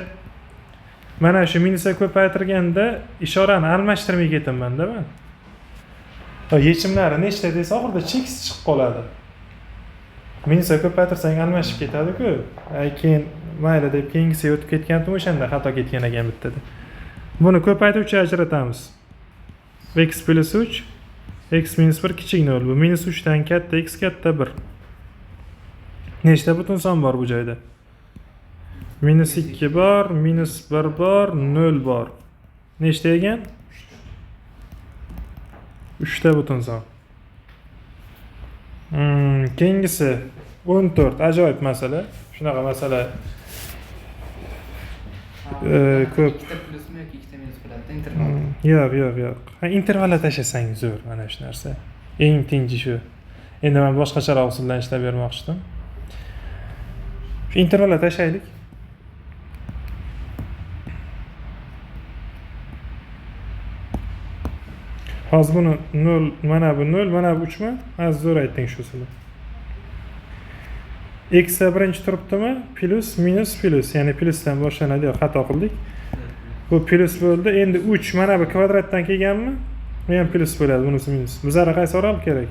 mana shu minusa ko'paytirganda ishorani almashtirmay ketaman-da men. Yechimlari nechta desa oxirida cheksiz chiqib qoladi. Minusa ko'paytirsang almashib ketadi-ku. Keyin mayli deb keyingisiga o'tib ketgandim o'shanda xato ketgan ekan bittada. Buni ko'paytiruvchi ajratamiz. X plus 3, x minus 1 kichik 0. Bu minus 3 dan katta, x katta 1. Nechta butun son bor bu joyda? Minus 2 bor, minus 1 bor, 0 bor. Nechta ekan? 3 ta butun son. Keyingisi 14. Ajoyib masala. Shunaqa masala ko'p. Ikkita plusmi yoki ikkita minus bo'ladida interval. Yo'q. Intervalga tashlasang zo'r mana shu narsa. Eng tengi shu. Endi men boshqacharoq usul bilan ishlab bermoqchi edim. Shu intervalga tashlaylik. Hozir buni 0, mana bu 0, mana bu 3 mi? Az zo'r aytding shu usulni. X birinchi turibdimi? Plus, minus, plus. Ya'ni plusdan boshlanadi, xato qildik. Bu plus bo'ldi. Endi 3 mana bu kvadratdan kelganmi? Bu ham plus bo'ladi, bunisi minus. Bizlarga qaysi oral kerak?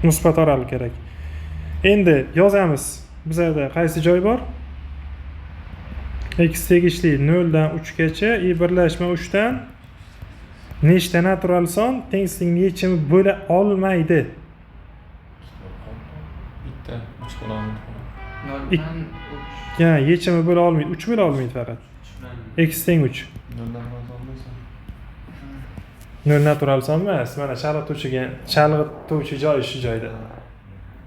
Musbat oral kerak. Endi yozamiz. Bizlarda qaysi joy bor? X tegishli 0 dan 3 gacha, i birlashma 3 dan nechta natural son tengsizlikning yechimi bo'la olmaydi? Bitta 3 bo'la olmaydi. 0 dan 3. Ya, yechimi bo'la olmaydi. 3 bo'la olmaydi faqat. X teng 3. 0 dan olmaysan. 0 natural son emas. Mana chalg'ituvchi joy shu joyda.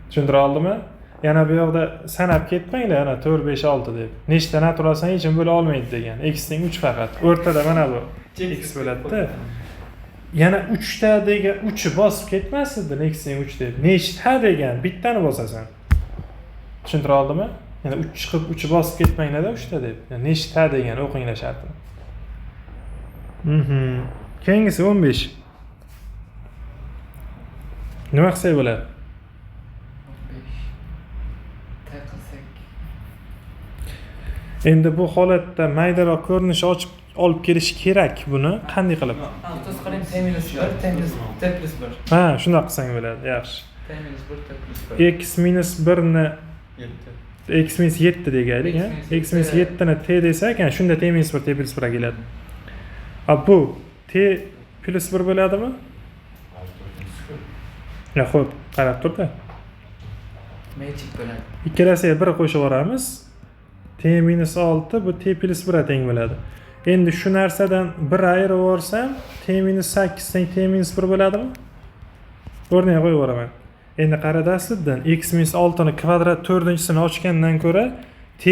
Tushuntira oldimmi? Yana bu yoqda sanab ketmanglar, ana 4, 5, 6 deb. Nechta natural son yechim bo'la olmaydi degan. X teng 3 faqat. O'rtada mana bu x bo'ladi-da. Yana 3 ta degan 3'i bosib ketmasdi, x teng 3 deb. Nechta degan bittani bosasan. Tushuntira oldimmi? Yana 3 chiqib 3'i bosib ketmanglar-da 3 ta deb. Yani nechta degan o'qinglar shartini. Keyingisi 15. Nima qilsak bo'ladi? 5 qilsak. Endi bu holatda maydaroq ko'rinish ochib olib kelish kerak buni. Qanday qilib? To's qiling t minus 1, t minus t plus 1. Ha, shunday qilsang bo'ladi. Yaxshi. T minus 1, t plus 1. X minus 1 ni 7. x minus 7 degaylik, ha? X minus 7 ni t desak, yani shunda t minus 1, t plus 1 keladi. Bu t plus 1 bo'ladimi? Ya, xo'p, qarab tur-da. Magic bo'ladi. Ikkalasiga 1 qo'shib yuboramiz. T minus 6 bu t plus 1 ga teng bo'ladi. Endi shu narsadan 1 ayirib yuborsam, t minus 8 teng t minus 1 bo'ladimi? O'rniga qo'yib yuboraman. Endi qarada aslidan x minus 6 ni kvadrat 4-sini ochgandan ko'ra t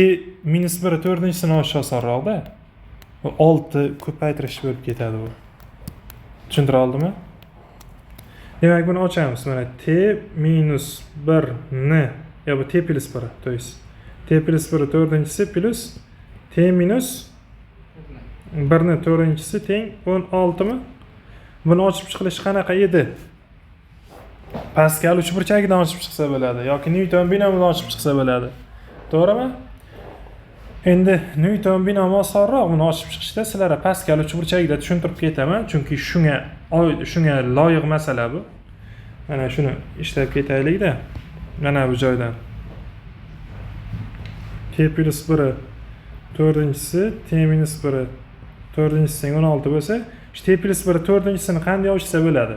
minus 1 4-sini ochish osonroq-da. 6 ko'paytirish bo'lib ketadi bu. Tushuntira oldimmi? Demak, buni ochamiz. Mana t minus 1 ni, yo bu t plus 1, to есть t plus 1 4-si plus t minus 1 ni 4-si teng 16 mi? Buni ochib chiqilishi qanaqa edi? Pascal uchburchagidan ochib chiqsa bo'ladi yoki Newton binomidan ochib chiqsa bo'ladi. To'g'rimi? Endi Newton binomi osonroq, buni ochib chiqishda sizlarga Pascal uchburchagida tushuntirib ketaman, chunki shunga loyiq masala bu. Mana shuni ishlab ketaylik-da. Mana bu joydan. T plus 1 4-si, t minus 1 4-si teng 16 bo'lsa, t plus 1 4-sini qanday ochsa bo'ladi?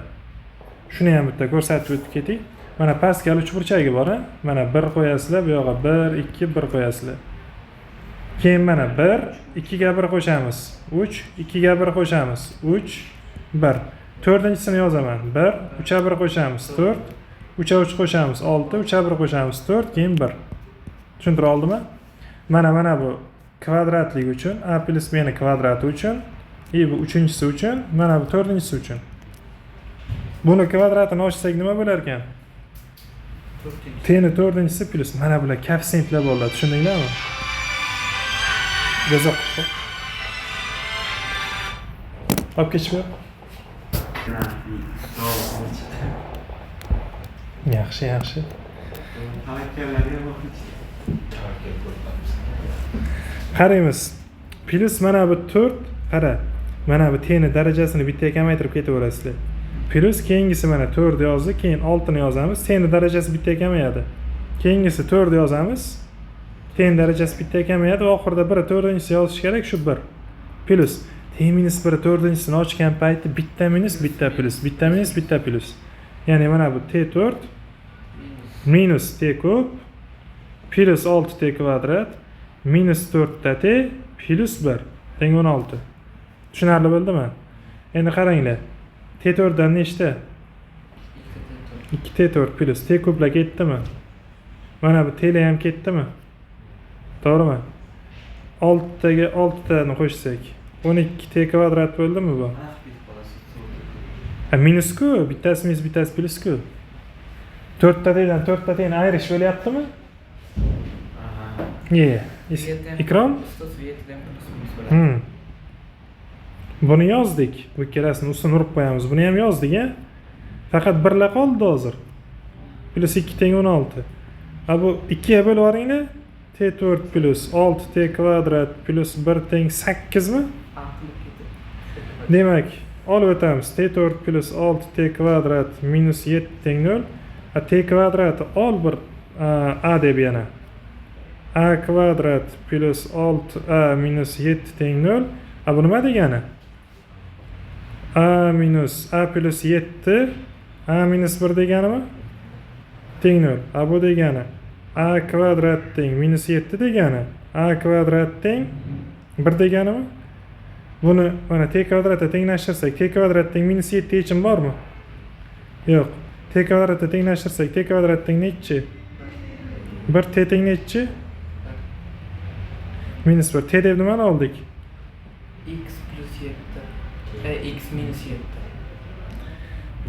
Shuni ham bitta ko'rsatib o'tib keting. Mana Pascal uchburchagi bor, ha? Mana 1 qo'yasizlar, bu yoqqa 1, 2, 1 qo'yasizlar. Keyin mana 1, 2 ga 1 qo'shamiz. 3, 2 ga 1 qo'shamiz. 3, 1. 4-sini yozaman. 1, 3 ga 1 qo'shamiz. 4, 3 ga 3 qo'shamiz. 6, 3 ga 1 qo'shamiz. 4, keyin 1. Tushuntira oldimmi? Mana bu kvadratlik uchun, a plus b ni kvadrati uchun, bu 3-si uchun, mana bu 4-si uchun. Buni kvadratini ochsak nima bo'lar ekan? T ni 4-si plus mana bular koeffitsiyentlar bo'ladi, tushundinglarmi? Gazoq. Olib ketib ber. Yaxshi. Qaraymiz. Plus mana bu 4, qara. Mana bu t ni darajasini bittaga kamaytirib ketaverasizlar. Plus keyingisi mana 4 yozdi, keyin 6 ni yozamiz. T ni darajasi bittaga kamayadi. Keyingisi 4 yozamiz. T'ning darajasi bitta kamayadi va oxirida 1 to'rtinchisi yozish kerak, shu 1. Plus t minus 1 to'rtinchisini ochgan payti bitta minus bitta plus, bitta minus bitta plus. Ya'ni mana bu t4 minus t kub plus 6t kvadrat minus 4 t plus 1 teng 16. Tushunarli bo'ldimi? Endi qaranglar. T4 dan nechta? 2t4 plus t kublar ketdimi? Mana bu t lar ham ketdimi? To'g'rimi? 6 taga 6 tani qo'shsak 12t kvadrat bo'ldimi bu? Minus ku, bittasi minus bittasi plus ku. 4 tadan 4 tadan ayirish bo'lyaptimi? Ekran? Buni yozdik. Bu ikkalasini ustini urib qo'yamiz. Buni ham yozdik-a? Faqat birla qoldi hozir. Plus 2 teng 16. Bu 2 ga bo'lib yuboringlar. T4 plus 6t kvadrat plus 1 teng 8 mi? Demak, olib o'tamiz. T4 plus 6t kvadrat minus 7 teng 0. T kvadrat ol bir a deb yana. A kvadrat plus 6a minus 7 teng 0. Bu nima degani? A minus a plus 7 a minus 1 deganimi? Teng 0. Bu degani a kvadrat teng minus 7 degani a kvadrat teng 1 deganimi? Buni mana t kvadratga tenglashtirsak, t kvadrat teng minus 7 yechim bormi? Yo'q. T kvadratga tenglashtirsak, t kvadrat teng nechi? 1 t teng nechi? Minus 1. T deb nimani oldik? X plus 7. X minus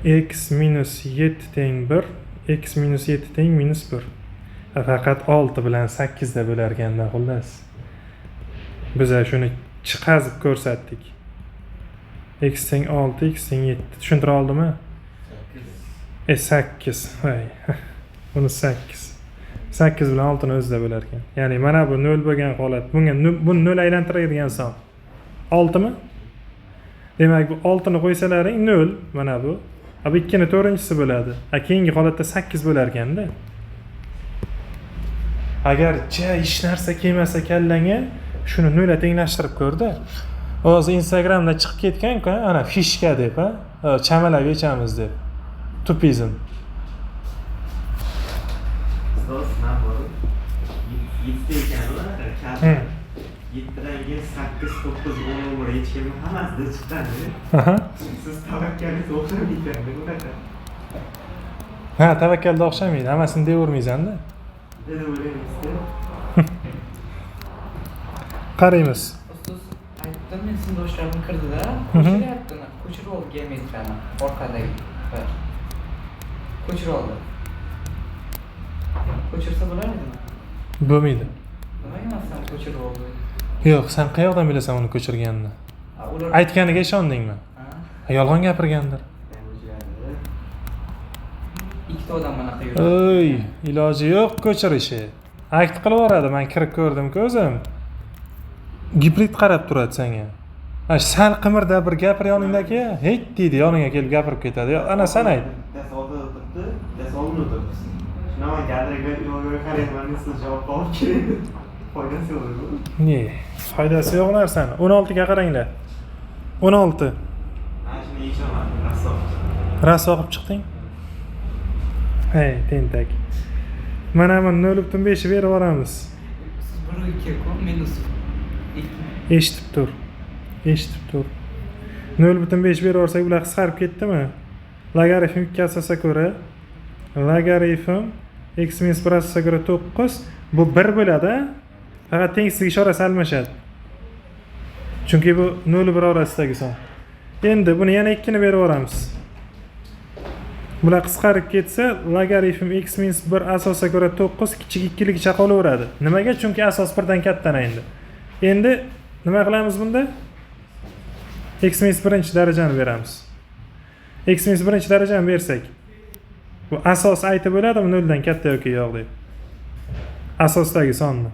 7. X minus 7 teng 1. X minus 7 teng minus 1. Faqat 6 bilan 8 da bo'lar ekanda xullas. Biz shuni chiqazib ko'rsatdik. X teng 6, x teng 7. Tushuntira oldimmi? 8. Voy. Buni 8. 8 bilan 6 ni o'zida bo'lar ekan. Ya'ni mana bu 0 bo'lgan holat. Buni 0 aylantiradigan son 6 mi? Demak, bu 6 ni qo'ysalaring 0 mana bu. Bu 2 ni 4-inchisi bo'ladi. Keyingi holatda 8 bo'lar ekanda. Agar hech narsa kelmasa kallanga, shuni 0 ga tenglashtirib ko'rdi. Hozir Instagramda chiqib ketgan-ku, ana fishka deb, chamalab yechamiz deb. Tupizm. So'z nima bor? 7 ekan, 7dan keyin 8, 9, 10 umr yechgan hammasida chiqqandi. Siz tavakkalingiz o'xshamaydi bunaqa. Ha, tavakkalga o'xshamaydi. Hammasini deyavermaysan-da. Dedi o'ylaymiz-da. Qaraymiz. Ustoz aytdim, men sinfdoshlarim kirdida, ko'chiryapti, ko'chirib oldi geometriyani orqadagi. Ko'chirib oldi. Ko'chirsa bo'ladimi? Bo'lmaydi. Nima emasdan ko'chirib oldi? Yo'q, sen qayoqdan bilasan uni ko'chirganini? Aytganiga ishondingmi? Yolg'on gapirgandir. Ikkita odam bunaqa yuradi. Oy, iloji yo'q ko'chirishi. Akt qilib yuboradi, men kirib ko'rdim-ku o'zim. Gibrid qarab turadi senga. Sal qimirda bir gapir yoningdagi, hech deydi, yoningga kelib gapirib ketadi. Ana sen ayt. Dasolda o'tiribdi, dasolni o'tiribdi. Shunaqa galdiraga yo'q qarayman, siz javob olib keling. Foydasi yo'q. Ne? Foydasi yo'q narsani. 16 ga qaranglar. 16. Mana shuni yechaman, rasoq. Rasoq qilib chiqding? Hey, tentak. Mana men 0.5 berib yuboramiz. Siz 1 2 minus 2. Eshitib tur. Eshitib tur. 0.5 berib yuborsak, bular qisqarib ketdimi? Logaritm 2 asosa ko'ra logaritm x minus 1 asosa ko'ra 9 bu 1 bo'ladi. Faqat tengsizlik ishorasi almashadi. Chunki bu 0 1 orasidagi son. Endi buni yana 2 ni berib yuboramiz. Bular qisqarib ketsa, logaritm x minus 1 asosga ko'ra 9 kichik 2 ligicha qolaveradi. Nimaga? Chunki asos 1 dan kattadan endi. Endi nima qilamiz bunda? X minus 1-darajani beramiz. X minus 1-darajani bersak, bu asos aytib bo'ladimi 0 dan katta yoki yo'q deb. Asosdagi sonni.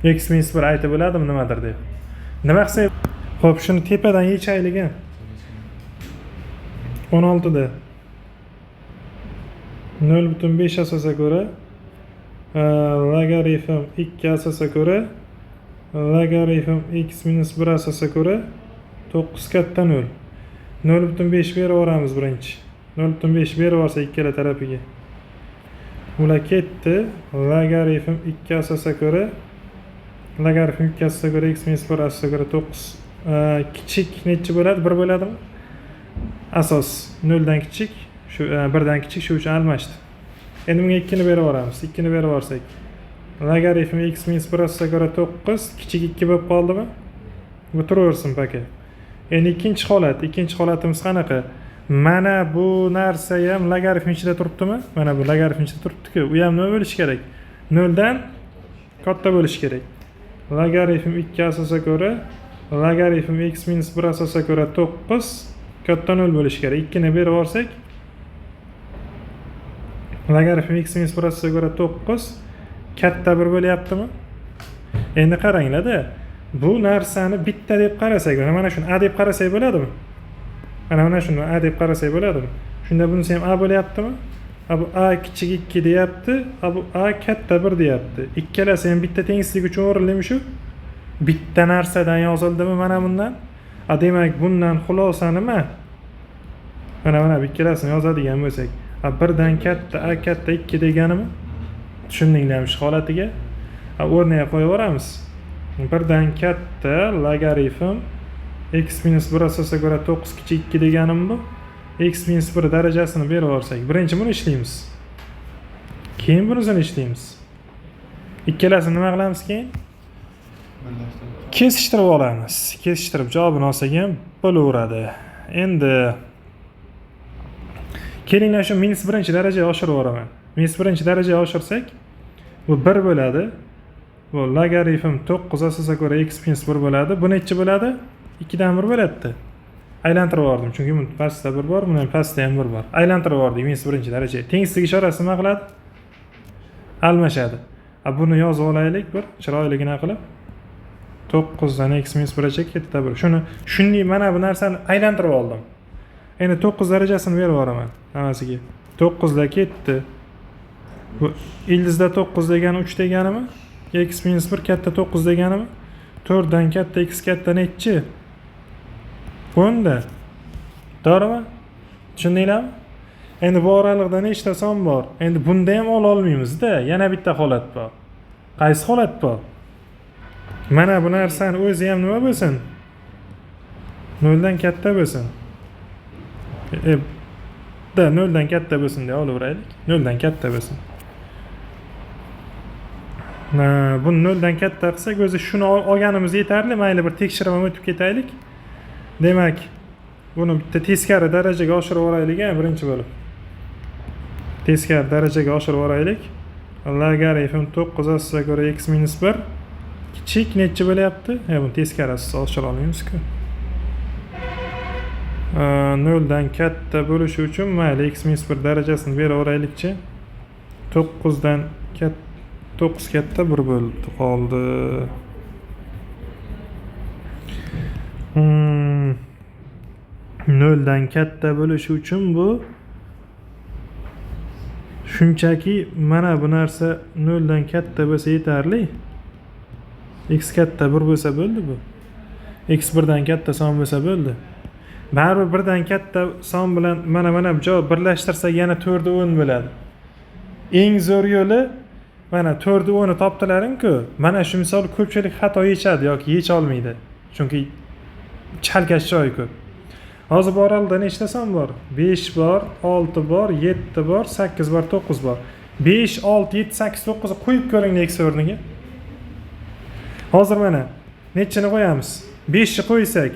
X minus 1 aytib bo'ladimi nimadir deb. Nima qilsak? Xo'p, shuni tepadan yechaylik. 16 da 0.5 asosga ko'ra logaritm 2 asosa ko'ra logaritm x minus 1 asosa ko'ra 9 katta 0. 0.5 beraveramiz birinchi. 0.5 beraversa ikkala tarafiga. Ular ketdi. Logaritm 2 asosa ko'ra logaritm 2 asosa ko'ra x minus 1 asosa ko'ra 9 kichik necha bo'ladi? 1 bo'ladimi? Asos 0 dan kichik, shu 1 dan kichik, shu uchun almashdi. Endi bunga 2 ni beraveramiz. 2 ni beraversak logaritm x minus 1 asosa ko'ra 9 kichik 2 bo'lib qoldimi? Bu turaversin paka. Endi ikkinchi holatimiz qanaqa? Mana bu narsa ham logaritm ichida turibdimi? Mana bu logaritm ichida turibdi-ku. U ham nima bo'lishi kerak? 0 dan katta bo'lishi kerak. Logaritm 2 asosa ko'ra logaritm x minus 1 asosa ko'ra 9 katta 0 bo'lishi kerak. 2 ni berib olsak logaritm x minus 1 asosa ko'ra 9 katta 1 bo'lyaptimi? Endi qaranglar-da. Bu narsani bitta deb qarasak, mana shuni a deb qarasak bo'ladimi? Mana shuni a deb qarasak bo'ladimi? Shunda bunisi ham a bo'lyaptimi? Bu a kichik 2 deyapti, bu a katta 1 deyapti. Ikkalasi ham bitta tengsizlik uchun o'rinlimi shu? Bitta narsadan yozildimi mana bundan? Demak, bundan xulosa nima? Mana bu ikkalasini yozadigan bo'lsak, a 1 dan katta, a katta 2 deganimi? Tushundinglarmi shu holatiga? O'rniga qo'yaveramiz. 1 dan katta logaritm x minus 1 asosa ko'ra 9 kichik 2 deganim bu. X minus 1 darajasini berib olsak, birinchi buni ishlaymiz. Keyin bunisini ishlaymiz. Ikkalasini nima qilamiz keyin? Kesishtirib olamiz. Kesishtirib javobini olsak ham bo'laveradi. Endi kelinglar shu minus 1 darajaga oshirib yuboraman. Minus 1 darajaga oshirsak, bu 1 bo'ladi. Bu logaritm 9 asosa ko'ra x minus 1 bo'ladi. Bu necha bo'ladi? 2 dan 1 bo'ladi. Aylantirib yubordim, chunki bu pastda 1 bor, buni pastda ham 1 bor. Aylantirib yubordik minus 1 darajaga. Tengsizlik ishorasi nima qiladi? Almashadi. Buni yozib olaylik bir chiroyligina qilib. 9 dan x minus 1 ketdi 1. Shunday mana bu narsani aylantirib oldim. Endi 9 darajasini berib yuboraman hammasiga. 9 da ketdi. Bu ildizda 9 degani 3 deganimi? X minus 1 katta 9 deganimi? 4 dan katta x katta nechi? 10 da. To'g'rimi? Tushundinglarmi? Endi bu oralig'da nechta son bor? Endi bunda ham ola olmaymiz-da. Yana bitta holat bor. Qaysi holat bor? Mana bu narsani o'zi ham nima bo'lsin? 0 dan katta bo'lsin. 0 dan katta bo'lsin deb olaveraylik. 0 dan katta bo'lsin. Buni 0 dan katta qilsak, o'zi shuni olganimiz yetarli. Mayli bir tekshirib o'tib ketaylik. Demak, buni bitta teskari darajaga oshirib yuboraylik, birinchi bo'lib. Teskari darajaga oshirib yuboraylik. Logaritm 9 asosa ko'ra x minus 1 kichik necha bo'lyapti? Buni teskari asosa oshira olmaymiz-ku. 0 dan katta bo'lishi uchun mayli x minus 1 darajasini beraveraylikchi. 9 dan katta 9 katta 1 bo'ldi qoldi. 0 dan katta bo'lishi uchun bu shunchaki mana bu narsa 0 dan katta bo'lsa yetarli. X katta 1 bo'lsa bo'ldi bu. X 1 dan katta son bo'lsa bo'ldi. Baribir 1 dan katta son bilan mana bu javob birlashtirsak yana 4 da 10 bo'ladi. Eng zo'r yo'li mana 4 da 10 ni topdilaring-ku. Mana shu misol ko'pchilik xato yechadi yoki yecha olmaydi. Chunki chalkash joyi ko'p. Hozir bu oralda nechta son bor? 5 bor, 6 bor, 7 bor, 8 bor, 9 bor. 5, 6, 7, 8, 9 qo'yib ko'ring x o'rniga. Hozir mana nechini qo'yamiz? 5 ni qo'ysak,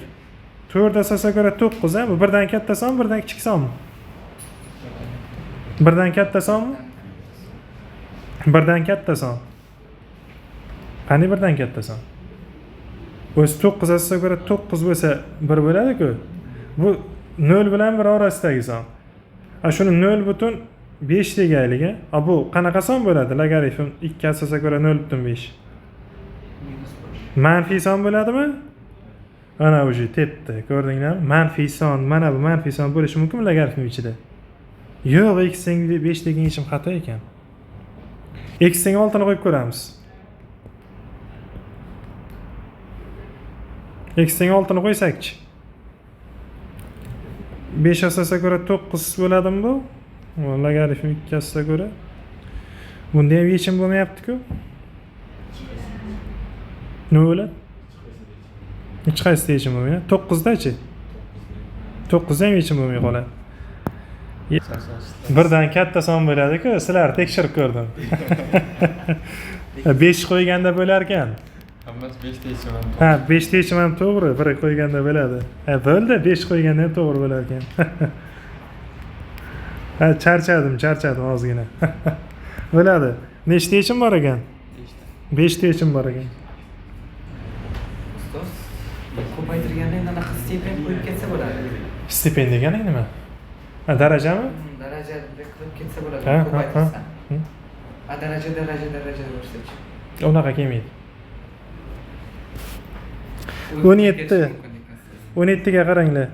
4 asosa ko'ra 9, bu 1 dan katta son, 1 dan kichik sonmi? 1 dan katta sonmi? 1 dan katta son. Qani 1 dan katta son? O'zi 9 asosa ko'ra 9 bo'lsa 1 bo'ladi-ku. Bu 0 bilan 1 orasidagi son. Shuni 0.5 degaylik. Bu qanaqa son bo'ladi? Logaritm 2 asosa ko'ra 0.5. Manfiy son bo'ladimi? Ana o'sha tepdi, ko'rdinglarmi? Manfiy son, mana bu manfiy son bo'lishi mumkinmi logaritm ichida? Yo'q, x teng 5 degan ishim xato ekan. x'ning oltini qo'yib ko'ramiz. X'ning oltini qo'ysakchi. 5 asosiga ko'ra 9 bo'ladimi bu? Logaritm 2 asosiga ko'ra. Bunda ham yechim bo'lmayapti-ku. Nima bo'ladi? Hech qaysi yechim bo'lmaydi. 9dachi? 9da ham yechim bo'lmay qoladi. Birdan katta son bo'ladi-ku, sizlar tekshirib ko'rdim. 5 qo'yganda bo'lar ekan. Hammasi 5 ta yechim ham. Ha, 5 ta yechim ham to'g'ri, 1 qo'yganda bo'ladi. Ha, bo'ldi, 5 qo'yganda ham to'g'ri bo'lar ekan. Ha, charchadim ozgina. Bo'ladi. Nechta yechim bor ekan? 5 ta yechim bor ekan. Ustoz, ko'paytirganda endi anaqa stipend qo'yib ketsa bo'ladi. Stipend degani nima? Ha, darajami? Daraja qilib ketsa bo'ladi. Ha, ha, Ko'paytirsa. ha. Daraja ko'rsatchi. Unaqa kelmaydi. 17 ga qaranglar.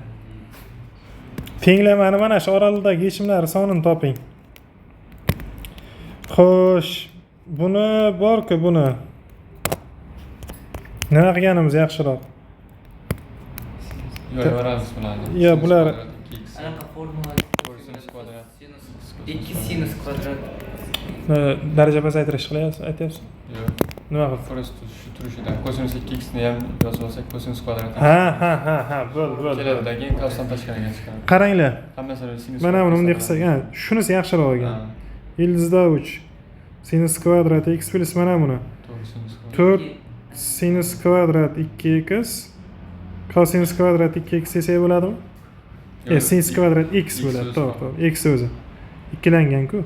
Tenglamani mana shu oralig'idagi yechimlar sonini toping. Xo'sh, buni bor-ku buni. Nima qilganimiz yaxshiroq? Yo'laveramiz bularni. Yo, bular Anaqa formula Kosinus kvadrat. 2 sinus kvadrat. daraja pasaytirish qilyapsiz, aytyapsiz. Yo'q. Nima qilib? Просто shu turishida kosinus 2x ni ham yozib olsak kosinus kvadrat. Ha, bo'ldi. Keladi, keyin kosdan tashqariga chiqadi. Qaranglar. Hammasini sinus. Mana buni bunday qilsak, ha, shunisi yaxshiroq ekan. Ildizda 3 sinus kvadrat x plus mana buni. To'g'ri, sinus kvadrat. 4 sinus kvadrat 2x cosinus kvadrat 2x desak bo'ladimi? Sinus kvadrat x bo'ladi, to'g'ri. X o'zi. Ikkilangan-ku.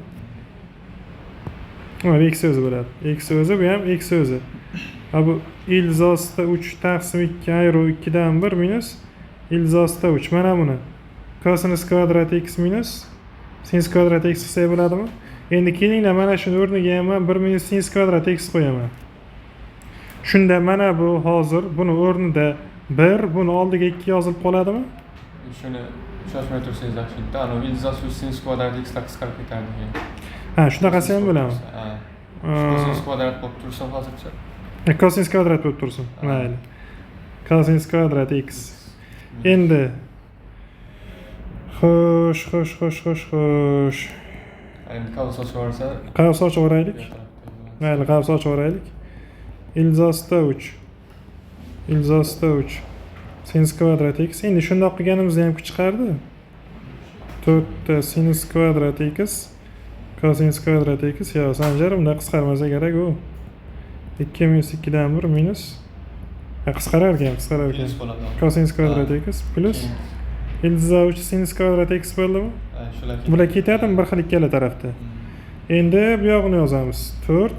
Mana x o'zi bo'ladi. X o'zi bu ham x o'zi. Ha bu ilzosda 3 taqsim 2 ayro 2 dan 1 minus ilzosda 3 mana buni. Cosinus kvadrat x minus sinus kvadrat x desak bo'ladimi? Endi kelinglar mana shuni o'rniga ham 1 minus sinus kvadrat x qo'yaman. Shunda mana bu hozir buni o'rnida 1, buni oldiga 2 yozilib qoladimi? Shuni shoshmay tursangiz yaxshi. Ana ilzos sinus kvadrat x qisqarib ketadi keyin. Ha, shunaqasi ham bo'ladimi? Ha. Kosinus kvadrat bo'lib tursin hozircha. Cosinus kvadrat bo'lib tursin. Mayli. Cosinus kvadrat x. Endi xo'sh. Endi qavs ochib olsa, Qavs ochib o'raylik. Mayli, qavs ochib o'raylik. Ilzosda 3 sinus kvadrat x. Endi shundoq qilganimizda ham kuch chiqardi. 4 ta sinus kvadrat x cosinus kvadrat x yo Sanjar unda qisqarmasa kerak u. 2 minus 2 dan 1 minus qisqarar ekan. Plus bo'ladi. Cosinus kvadrat x plus ildizda 3 sinus kvadrat x bo'ldimi? Shular Bular ketadimi bir xil ikkala tarafda? Endi bu yog'ini yozamiz. 4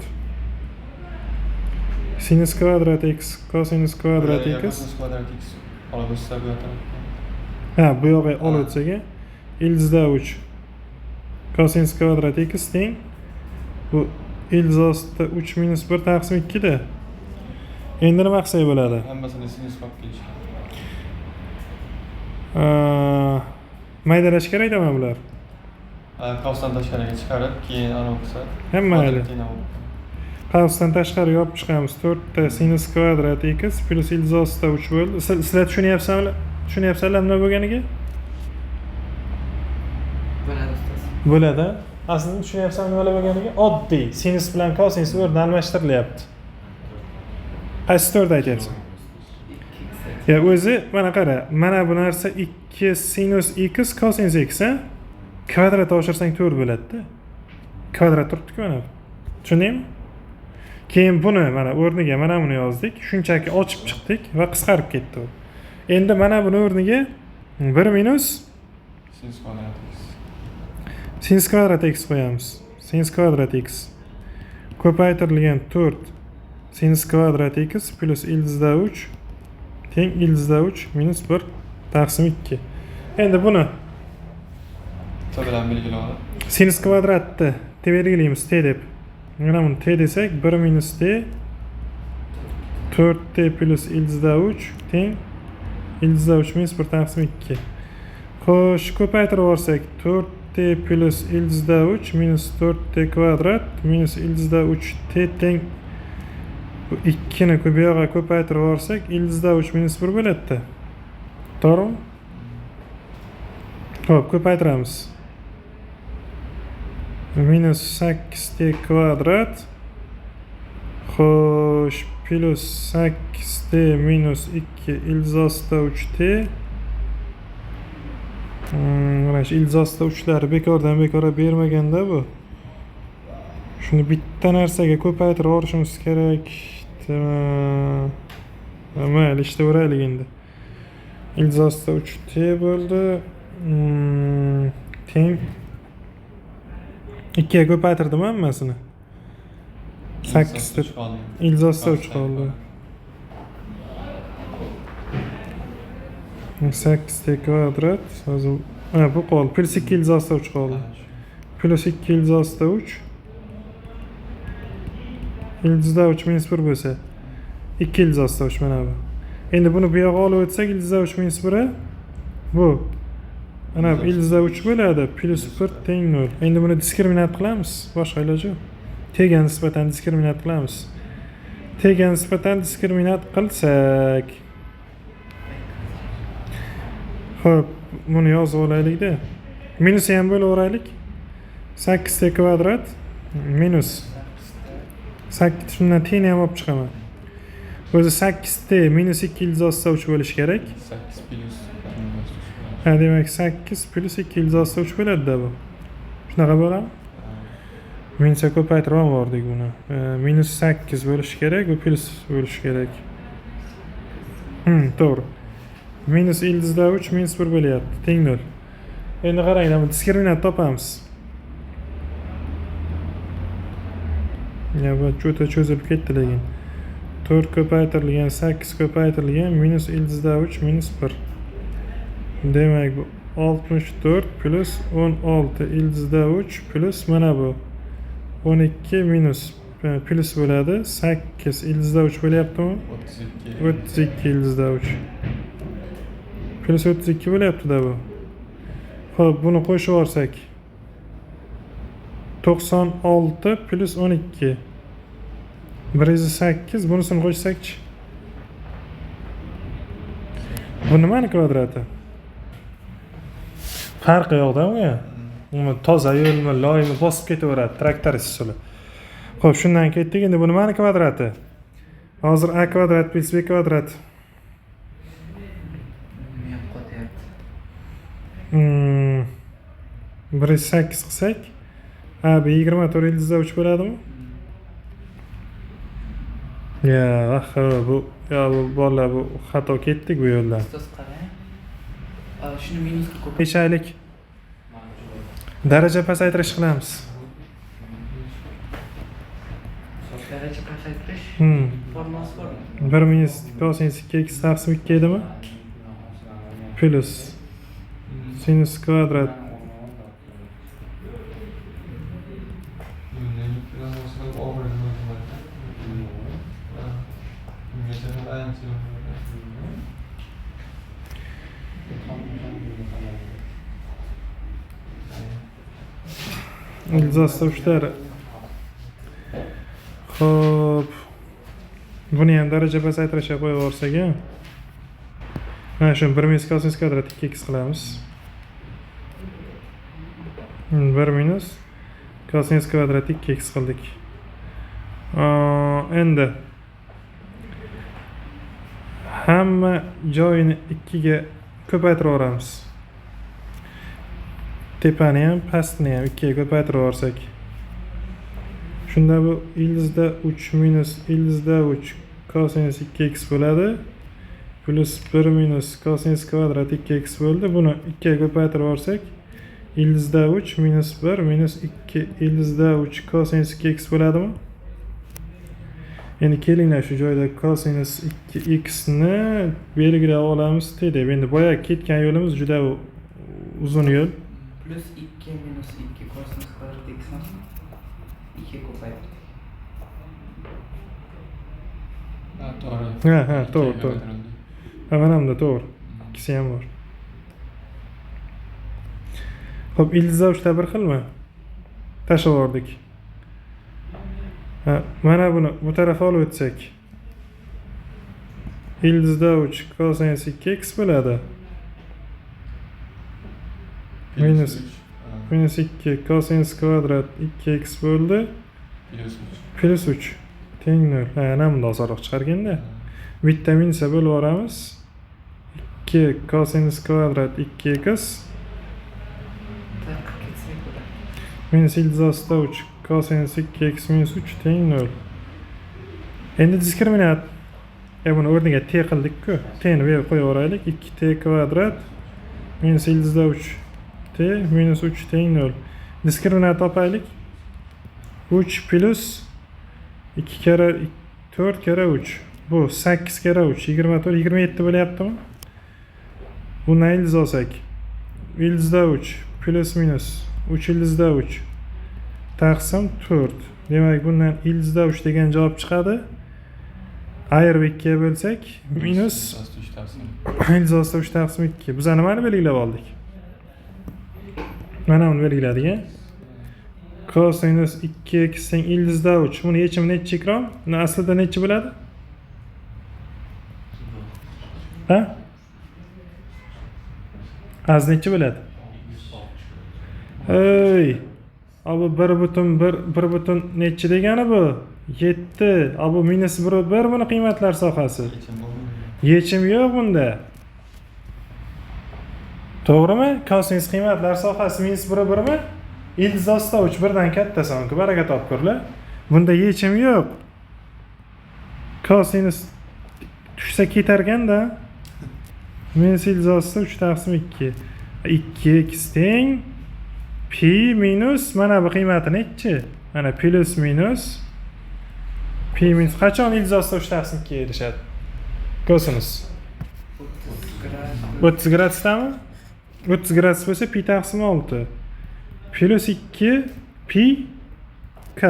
sinus kvadrat x cosinus kvadrat x. Cosinus kvadrat x olib o'tsa bu yoqdan. Ha, bu yog'i olib o'tsak, ildizda 3 cosinus kvadrat x teng bu ilzosda 3 minus 1 taqsim 2 da. Endi nima qilsak bo'ladi? Hammasini sinus olib kelish. Maydalash kerakmi bular? Qavsdan tashqariga chiqarib, keyin anavi qilsa. Hamma mayli. Qavsdan tashqari yopib chiqamiz. 4 ta sinus kvadrat x plus ilzosda 3 bo'ldi. Sizlar tushunyapsizlar? Tushunyapsizlar nima bo'lganiga? Bo'ladi ustoz. Bo'ladi. Aslida tushunyapsan nima bo'lganiga? Oddiy sinus bilan kosinus o'rni almashtirilyapti. Qaysi to'rda aytyapsan? Ya o'zi mana qara, mana bu narsa 2 sinus x cosinus x a kvadrat oshirsang 4 bo'ladi-da. Kvadrat turibdi-ku mana. Tushundingmi? Keyin buni mana o'rniga mana buni yozdik. Shunchaki ochib chiqdik va qisqarib ketdi u. Endi mana buni o'rniga 1 minus Sinus kvadrat x. sinus kvadrat x qo'yamiz. Sinus kvadrat x ko'paytirilgan 4 sinus kvadrat x plus ildizda 3 teng ildizda 3 minus 1 taqsim 2. Endi buni T bilan belgilaymiz. sinus kvadratni t belgilaymiz t deb. Mana buni t desak 1 minus t 4t plus ildizda 3 teng ildizda 3 minus 1 taqsim 2. Xo'sh, ko'paytirib olsak 4t t plus ildizda 3 minus 4t kvadrat minus ildizda 3t teng bu 2ni bu yoqqa ko'paytirib yuborsak ildizda 3 minus 1 bo'ladi. To'g'rimi? Xo'p, ko'paytiramiz. Minus 8t kvadrat xo'sh plus 8t minus 2 ildizasida 3t mana shu ildizasida 3lari bekordan bekora bermaganda bu. Shuni bitta narsaga ko'paytirib yuborishimiz kerak. Mayli, ishlayveraylik endi. Ildizasida 3t bo'ldi. Teng 2 ga ko'paytirdim hammasini. 8 deb ildizasida 3 qoldi. 8t kvadrat hozir bu qoldi. Plus 2 ildizasida 3 qoldi. Plus 2 ildizasida 3 ildizda 3 minus 1 bo'lsa 2 ildizasida 3 mana bu. Endi buni bu yoqqa olib o'tsak ildizda 3 minus 1 bu. Mana bu ildizda 3 bo'ladi. Plus 1 teng 0. Endi buni diskriminat qilamiz. Boshqa iloji yo'q. Tga nisbatan diskriminat qilamiz. Tga nisbatan diskriminat qilsak xo'p, buni yozib olaylik-da. Minus ham bo'laveraylik. 8t kvadrat minus 8 shundan teni ham olib chiqaman. O'zi 8t minus 2 ildizasida 3 bo'lishi kerak. 8 plus. Ha, demak 8 plus 2 ildizasida 3 bo'ladi-da bu. Shunaqa bo'ladi? Minusga ko'paytirib yubordik buni. Minus 8 bo'lishi kerak, bu plus bo'lishi kerak. To'g'ri. Minus ildizda 3 minus 1 bo'lyapti, teng 0. Endi qaranglar, bu diskriminat topamiz. Ya bu juda cho'zilib ketdi lekin. 4 ko'paytirilgan 8 ko'paytirilgan minus ildizda 3 minus 1. Demak bu 64 plus 16 ildizda 3 plus mana bu 12 minus plus bo'ladi. 8 ildizda 3 bo'lyaptimi? 32 ildizda 3. Plus 32 bo'lyapti-da bu. Xo'p, buni qo'shib yuborsak 96 plus 12 108 bunisini qo'shsakchi. Bu nimani kvadrati? Farqi yo'q-da bunga. Uni toza yo'lmi, loymi bosib ketaveradi traktor usuli. Xo'p, shundan ketdik. Endi bu nimani kvadrati? Hozir a kvadrat plus b kvadrat. Men qo'tyapti. 108 qilsak, a b 24 ildizda 3 bo'ladimi? Bu bolalar bu xato ketdik bu yo'ldan. Ustoz qarang. Shuni minusga ko'p. Nechalik daraja pasaytirish qilamiz. Daraja pasaytirish formulasi bormi? 1 minus cosinus 2x taqsim 2 edimi? Plus sinus kvadrat ildizasida 3lari. Xo'p, buni ham daraja pasaytirishga qo'yib yuborsak, mana shu 1 minus cosinus kvadrat 2x qilamiz. 1 minus cosinus kvadrat 2x qildik. Endi hamma joyini 2 ga ko'paytirib yuboramiz. Tepani ham, pastni ham 2 ga ko'paytirib yuborsak. Shunda bu ildizda 3 minus ildizda 3 cosinus 2x bo'ladi. Plus 1 minus cosinus kvadrat 2x bo'ldi. Buni 2 ga ko'paytirib yuborsak, ildizda 3 minus 1 minus 2 ildizda 3 cosinus 2x bo'ladimi? Endi kelinglar shu joyda cosinus 2x ni belgilab olamiz deb. Endi boya ketgan yo'limiz juda uzun yo'l. Plus 2 minus 2 cosinus kvadrat x ni 2 ko'paytirdi. To'g'ri. To'g'ri. Mana hamda to'g'ri. Ikkisi ham bor. Xo'p, ildizlar uchta bir xilmi? Tashlab yubordik. Mana buni bu tarafa olib o'tsak. Ildizda 3 cosine 2x bo'ladi. Minus 2 cosine kvadrat 2x bo'ldi. Plus 3 teng 0. Ana bunda osonroq chiqarganda. Bitta minusga bo'lib yuboramiz. 2 cosine kvadrat 2x minus ildizosida 3 cosine 2x minus 3 teng 0. Endi diskriminant. Buni o'rniga t qildik-ku. T'ni bu yerga qo'yib yuboraylik. 2t kvadrat minus ildizda 3t minus 3 teng 0. Diskriminant topaylik. 3 plus 2 kere 4 kere 3. Bu 8 kere 3 24 27 bo'lyaptimi? Bundan ildiz olsak. Ildizda 3 plus minus 3 ildizda 3 taqsim 4. Demak, bundan ildizda 3 degan javob chiqadi. Ayirib 2 ga bo'lsak minus ildizda 3 taqsim 2. Biz nimani belgilab oldik? Mana buni belgiladik. Cosinus 2x teng ildizda 3. Buni yechimi necha ekran? Buni aslida necha bo'ladi? Ha? Az necha bo'ladi? Ey, bu 1 butun necha degani bu? 7. Bu minus 1 buni qiymatlar sohasi. Yechim yo'q bunda. To'g'rimi? Cosinus qiymatlar sohasi minus 1 mi? Ildizosida 3 birdan katta sonki baraka topkurlar. Bunda yechim yo'q. Cosinus tushsa ketarganda minus ildizosida 3 taqsim 2. 2x teng pi minus mana bu qiymati nechi? Mana plus minus pi minus qachon ildizosida 3 taqsim 2 ga erishadi? Cosinus 30 gradusdami? 30 gradus bo'lsa pi taqsim 6 plus 2 pi k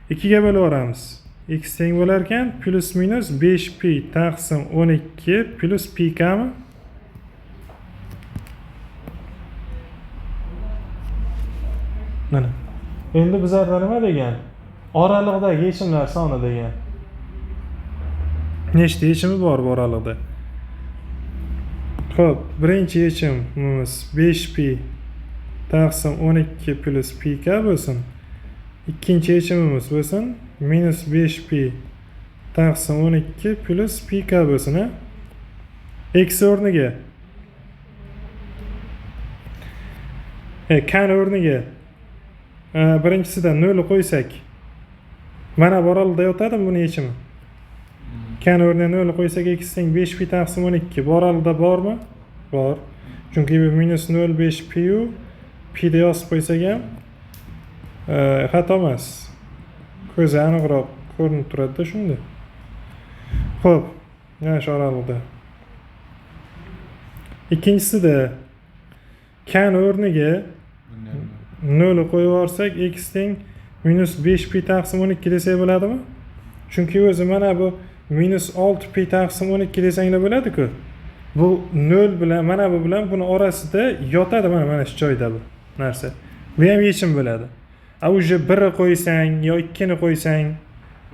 2 ga bo'lib yuboramiz. X teng bo'lar ekan plus minus 5 pi taqsim 12 plus pi kami? Mana. Endi bizlarda nima degan? Oraliqdagi yechimlar soni degan. Nechta yechimi bor bu oraliqda? Xo'p, birinchi yechimimiz 5 pi taqsim 12 plus pi k bo'lsin. Ikkinchi yechimimiz bo'lsin minus 5 pi taqsim 12 plus pi k bo'lsin. X o'rniga k o'rniga birinchisida 0 qo'ysak, mana bu oraliqda yotadimi buni yechimi? K o'rniga 0 qo'ysak x teng 5 pi taqsim 12 bu oraliqda bormi? Bor. Chunki bu minus 0,5 pi u pi da yozib qo'ysak ham xato emas. Ko'zi aniqroq ko'rinib turadi-da shunda. Xo'p, mana shu oraliqda. Ikkinchisida k o'rniga 0 qo'yib yuborsak x teng minus 5 pi taqsim 12 desak bo'ladimi? Chunki o'zi mana bu minus 6 pi taqsim 12 desanglar bo'ladi-ku. Bu 0 bilan mana bu bilan buni orasida yotadi mana shu joyda bu narsa. Bu ham yechim bo'ladi. Uje 1 qo'ysang yo 2 ni qo'ysang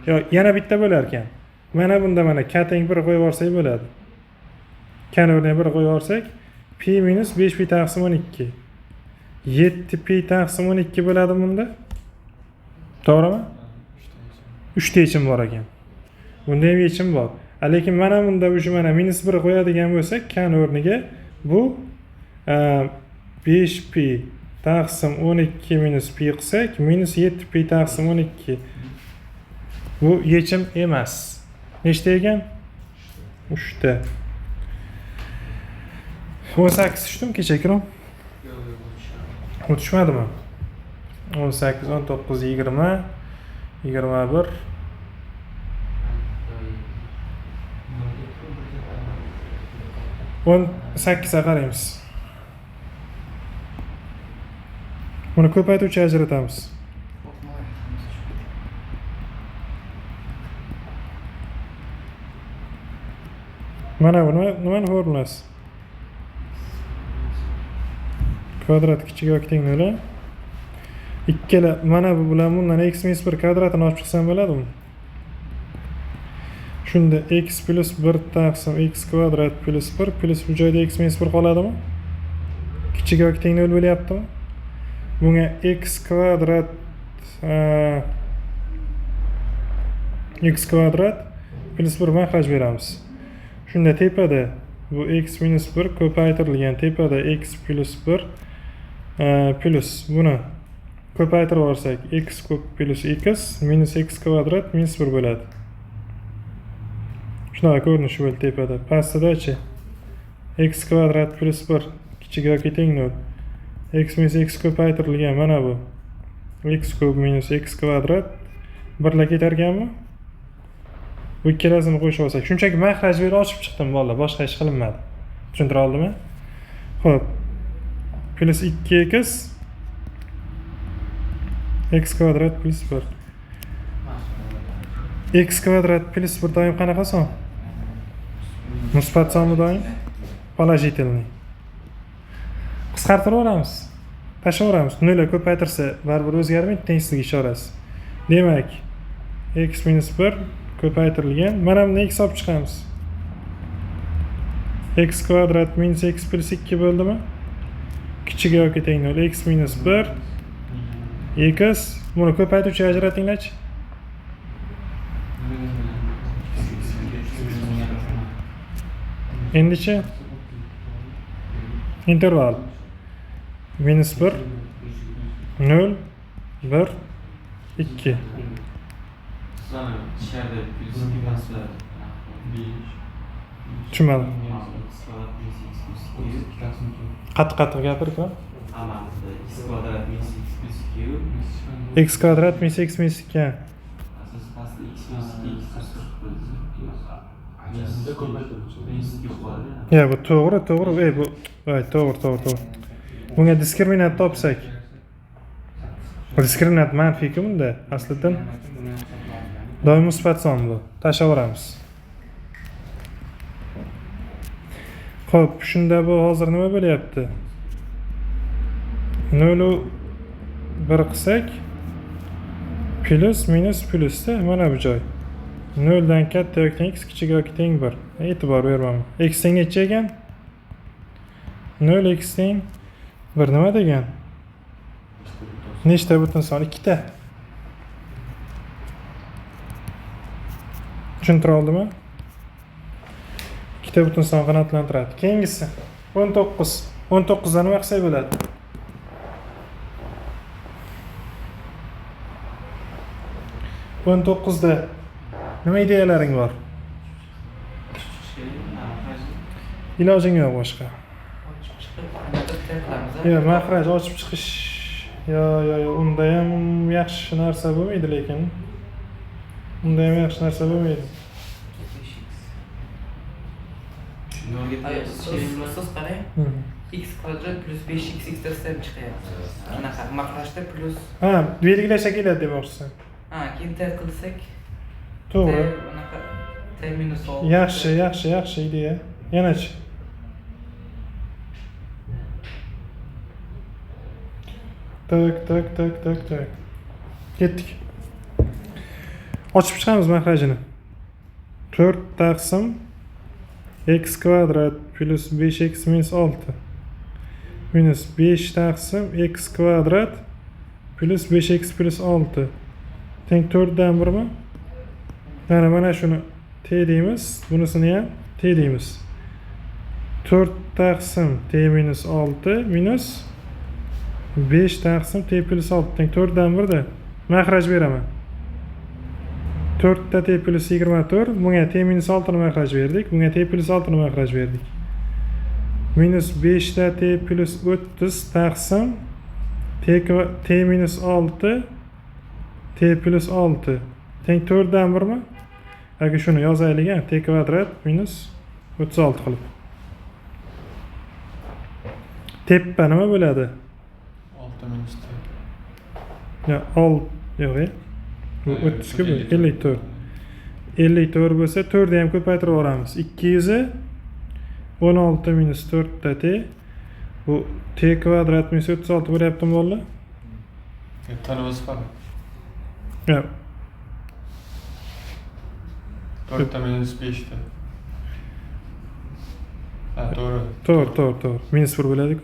yo yana bitta bo'lar ekan. Mana bunda mana k teng 1 qo'yib yuborsak bo'ladi. K o'rniga 1 qo'yib yuborsak pi minus 5 pi taqsim 12. 7 pi taqsim 12 bo'ladi bunda. To'g'rimi? 3 ta yechim bor ekan. Bunda ham yechim bor. Lekin mana bunda o'sha mana minus 1 qo'yadigan bo'lsak, k o'rniga bu 5 pi taqsim 12 minus pi qilsak, minus 7 pi taqsim 12. Bu yechim emas. Nechta ekan? 3 ta. 18 tushdimi kecha ekran? O'tishmadimi? 18, 19, 20, 21. O'n 8ga qaraymiz. Buni ko'paytiruvchi ajratamiz. Mana buni nimani formulasi? kvadrat kichik yoki teng 0. Ikkala mana bu bilan bundan x minus 1 kvadratini olib chiqsam bo'ladimi? Shunda x plus 1 taqsim x kvadrat plus 1 plus bu joyda x minus 1 qoladimi? Kichik yoki teng 0 bo'lyaptimi? Bunga x kvadrat plus 1 mahraj beramiz. Shunda tepada bu x minus 1 ko'paytirilgan tepada x plus 1 plus buni ko'paytirib olsak x ko'p plus x minus x kvadrat minus 1 bo'ladi. Shunaqa ko'rinishi bo'ldi tepada. Pastdachi x kvadrat plus 1 kichik yoki teng 0. X minus x ko'paytirilgan mana bu x ko'p minus x kvadrat birga ketar ekanmi? Bu ikkalasini qo'shib olsak, shunchaki mahraj berib ochib chiqdim bolalar, boshqa ish qilinmadi. Tushuntira oldimmi? Xo'p. Plus 2x x kvadrat plus 1. X kvadrat plus 1 doim qanaqa son? Musbat sonmi doim? Положительный. Qisqartirib olamiz. Tashlaveramiz. 0 ko'paytirsa baribir o'zgarmaydi tengsizlik ishorasi. Demak, x minus 1 ko'paytirilgan. Mana buni x olib chiqamiz. X kvadrat minus x plus 2 bo'ldimi? Kichik yoki teng 0. X minus 1 x buni ko'paytiruvchi ajratinglarchi. Endichi interval minus 1 0 1 2. Tushunmadim. Qattiq gapirku. X kvadrat minus x minus 2. Ya bu to'g'ri. Bu to'g'ri. Bunga diskriminant topsak. Diskriminant manfiy-ku bunda aslida. Doim musbat son bu. Tashlaveramiz. Xo'p, shunda bu hozir nima bo'lyapti? 0 1 qilsak plus minus plusda mana bu joy. 0 dan katta yoki teng x kichik yoki teng 1. E'tibor bermayman. X teng necha ekan? 0 x teng 1 nima degan? Nechta butun son? 2 ta. Tushuntira oldimmi? 2 ta butun son qanotlantiradi. Keyingisi 19. 19 dan nima qilsak bo'ladi? O'n to'qqizda nima ideyalaring bor? Ilojing yo'q boshqa. Yo, mahraj ochib chiqish. Yo, unda ham yaxshi narsa bo'lmaydi lekin. Unda ham yaxshi narsa bo'lmaydi. Siz qarang. X kvadrat plus 5x tasdan chiqyapti. Qanaqa mahrajda plus. Ha, belgilash keladi demoqchisan. Keyin ter qilsak. To'g'ri. Bunaqa t minus 6. Yaxshi ideya. Yanachi. Tak. Ketdik. Ochib chiqamiz mahrajini. 4 taqsim x kvadrat plus 5x minus 6 minus 5 taqsim x kvadrat plus 5x plus 6 teng 4 dan 1mi? Yani mana shuni t deymiz, bunisini ham t deymiz. 4 taqsim t minus 6 minus 5 taqsim t plus 6 teng 4 dan 1 da mahraj beraman. 4 ta t plus 24, bunga t minus 6 ni mahraj berdik, bunga t plus 6 ni mahraj berdik. Minus 5 ta t plus 30 taqsim t minus 6 t plus 6 teng 4 dan 1mi? Agar shuni yozaylik, t kvadrat minus 36 qilib. Teppa nima bo'ladi? 6 minus t. Ya, yo'q. Bu 30 ku 54. 54 bo'lsa 4 ni ham ko'paytirib olamiz. 216 minus 4 ta t Bu t kvadrat minus 36 bo'lyaptimi bolalar? Tanımız var. Yo'q. 4'te minus 5'te. Ha doğru. To'g'ri. Minus 1 bo'ladi-ku.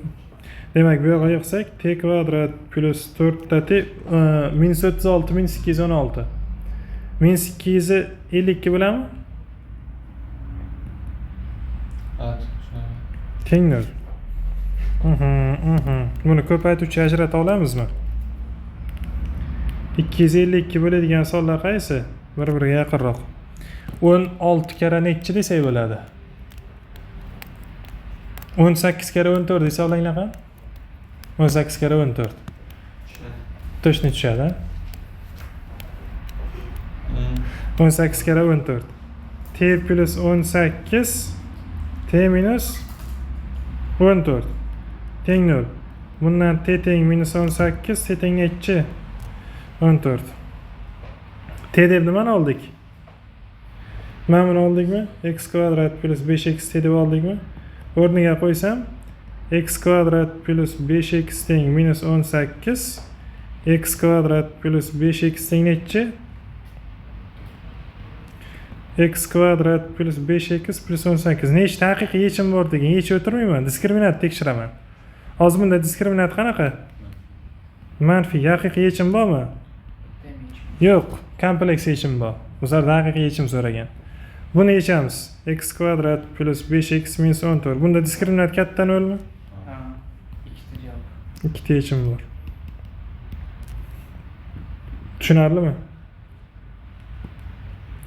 Demak, bu yoqqa yoqsak t kvadrat plus 4 ta t minus 36 minus 216. Minus 252 bilanmi? Evet. Teng 0. Buni ko'paytuvchi ajrata olamizmi? 252 bo'ladigan sonlar qaysi? Bir-biriga yaqinroq. 16 kara nechi desak bo'ladi? 18 kara 14 desa olinglar ham. 18 kara 14. Точно tushadi, ha? 18 kara 14. T plus 18 T minus 14 teng 0. Bundan T teng minus 18 T teng nechi? 14. T deb nimani oldik? Mana buni oldikmi? X kvadrat plus 5x t deb oldikmi? O'rniga qo'ysam x kvadrat plus 5x teng minus 18 x kvadrat plus 5x teng nechi? X kvadrat plus 5x plus 18. Nechta haqiqiy yechim bor degan? Yechib o'tirmayman, diskriminant tekshiraman. Hozir bunda diskriminant qanaqa? Manfiy haqiqiy yechim bormi? Yo'q, kompleks yechim bor. O'zlarda haqiqiy yechim so'ragan. Buni yechamiz. X kvadrat plus 5x minus 14. Bunda diskriminant katta nolmi? Ha, ikkita javob. Ikkita yechim bor. Tushunarlimi?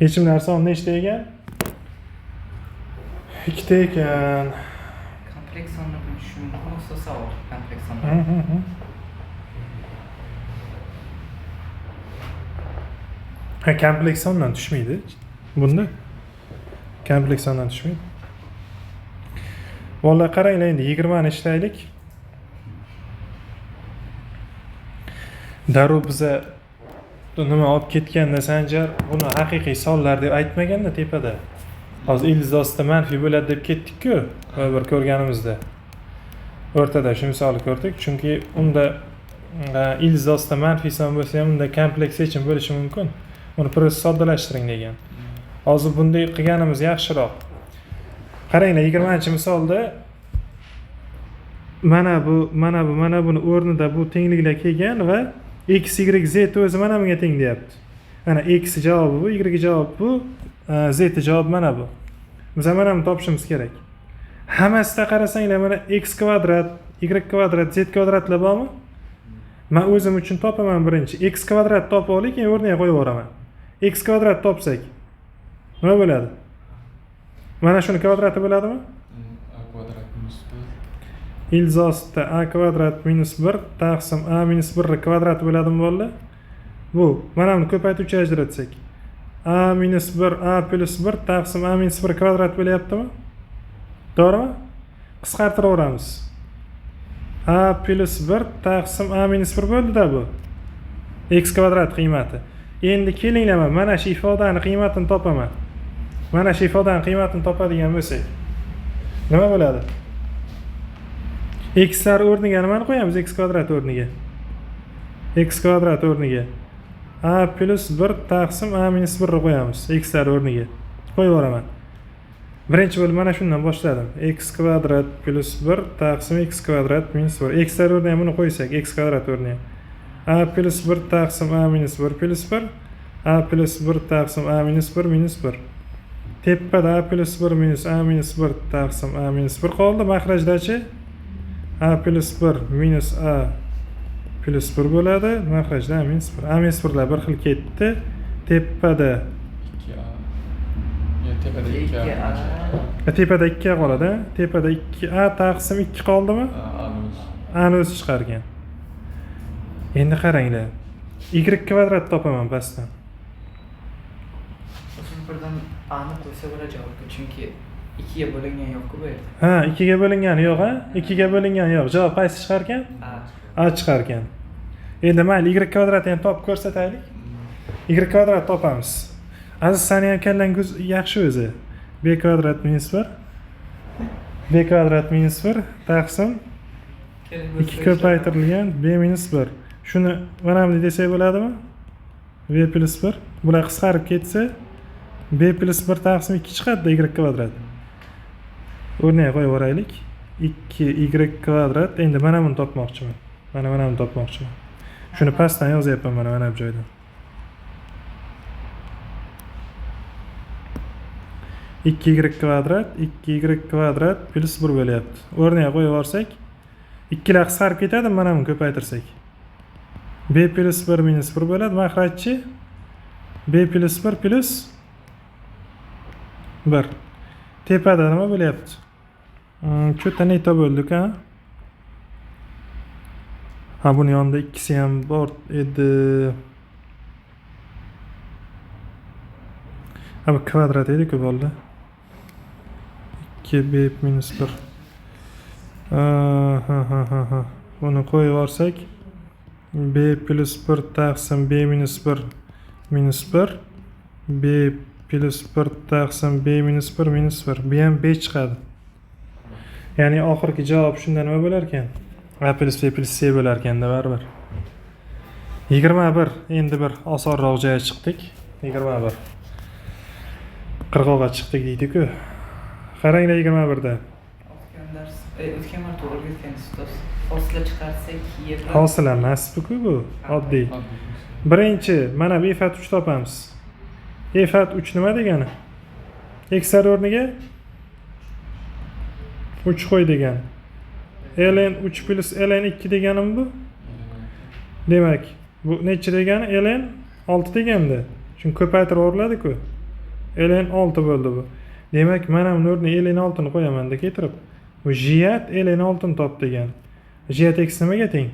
Yechimlar soni nechta ekan? Ikkita ekan. Kompleks sonni bilish mumkin bo'lsa savol. Kompleks sonni. Ha, kompleks sondan tushmaydi. Bunda kompleks sondan tushmaydi. Vallahi qaranglar, endi 20 ni ishlaylik. Darrov biza nima olib ketganda Sanjar buni haqiqiy sonlar deb aytmaganda tepada. Hozir ildiz ostida manfiy bo'ladi deb ketdik-ku, bir ko'rganimizda. O'rtada shu misolni ko'rdik, chunki unda ildiz ostida manfiy son bo'lsa ham unda kompleks yechim bo'lishi mumkin. Uni prosta soddalashtiring degan. Hozir bunday qilganimiz yaxshiroq. Qaranglar, 20-misolda mana buni o'rnida bu tengliklar kelgan va x, y, z o'zi mana bunga teng deyapti. Ana x javobi bu, y javobi bu, z javobi mana bu. Biz mana buni topishimiz kerak. Hammasida qarasanglar mana x kvadrat, y kvadrat, z kvadratlar bormi? Men o'zim uchun topaman birinchi. X kvadrat topib oling, keyin o'rniga qo'yib yuboraman. X kvadrat topsak nima bo'ladi? Mana shuni kvadrati bo'ladimi? A kvadrat minus 1. Ildiz ostida a kvadrat minus 1 taqsim a minus 1 kvadrati bo'ladimi bolalar? Bu, mana buni ko'paytuvchi ajratsak. A minus 1 a plus 1 taqsim a minus 1 kvadrat bo'lyaptimi? To'g'rimi? Qisqartiraveramiz. A plus 1 taqsim a minus 1 bo'ldi-da bu. X kvadrat qiymati. Endi kelinglar, mana shu ifodani qiymatini topaman. Mana shu ifodani qiymatini topadigan bo'lsak, nima bo'ladi? X lar o'rniga nimani qo'yamiz? X kvadrat o'rniga. X kvadrat o'rniga a plus 1 taqsim a minus 1 ni qo'yamiz. X lar o'rniga qo'yib yuboraman. Birinchi bo'lib mana shundan boshladim. X kvadrat plus 1 taqsim x kvadrat minus 1. X lar o'rniga buni qo'ysak, x kvadrat o'rniga a plus 1 taqsim a minus 1 plus 1, a plus 1 taqsim a minus 1 minus 1. Tepada a plus 1 minus a minus 1 taqsim a minus 1 qoldi. Mahrajdachi a plus 1 minus a plus 1 bo'ladi. Mahrajda a minus 1. A minus 1lar bir xil ketdi. Tepada 2a. Ya tepada 2a. Tepada 2 qoladi. Tepada 2a taqsim 2 qoldimi? A minus. A ni o'zi chiqargan. Endi qaranglar. Y kvadrat topaman pastdan. O'zim birdan a'ni qo'ysa bo'ladi javobga, chunki 2 ga bo'lingan yo'q-ku bu yerda. Ha, 2 ga bo'lingani yo'q, ha? 2 ga bo'lingani yo'q. Javob qaysi chiqargan? A. A chiqargan. Endi mayli, y kvadratni ham topib ko'rsataylik. Y kvadrat topamiz. Aziz, seni ham kallang yaxshi o'zi. B kvadrat minus 1 B kvadrat minus 1 taqsim Kerak 2 ko'paytirilgan b minus 1. Shuni mana bunday desak bo'ladimi? v plus 1. Bular qisqarib ketsa b plus 1 taqsim 2 chiqadi y kvadrat. O'rniga qo'yib yuboraylik. 2y kvadrat. Endi mana buni topmoqchiman. Mana buni topmoqchiman. Shuni pastdan yozyapman mana bu joyda. 2y kvadrat 2y kvadrat plus 1 bo'lyapti. O'rniga qo'yib yuborsak, ikkilar qisqarib ketadi, mana buni ko'paytirsak. b plus 1 minus 1 bo'ladi. Mahrajchi b plus 1 plus 1. Tepada nima bo'lyapti? Cho'ta neta bo'ldik, ha? Ha, buni yonida ikkisi ham bor edi. Ha, bu kvadrat edi-ku bo'ldi. 2b minus 1. Ha. Buni qo'yib yuborsak, b plus 1 taqsim b minus 1 minus 1. b plus 1 taqsim b minus 1 minus 1. Bu ham b chiqadi. Ya'ni oxirgi javob shunda nima bo'lar ekan? A plus b plus c bo'lar ekanda baribir. 21. Endi bir osonroq joyga chiqdik. 21. 40 ga chiqdik deydi-ku. Qaranglar 21da. O'tgan marta o'rgatgan ustoz. Hosila chiqarsak yerdan. Hosila emas-ku bu, oddiy. Birinchi mana bu ifat 3 topamiz. Ifat 3 nima degani? Xlar o'rniga 3 qo'y degan. ln 3 plus ln 2 deganim bu. Demak, bu necha degani? ln 6 deganda. Chunki ko'paytirib o'riladi-ku. ln 6 bo'ldi bu. Demak, mana buni o'rniga ln 6 ni qo'yaman-da keltirib. Bu jiyat ln 6 ni top degan. Jiyat x nimaga teng?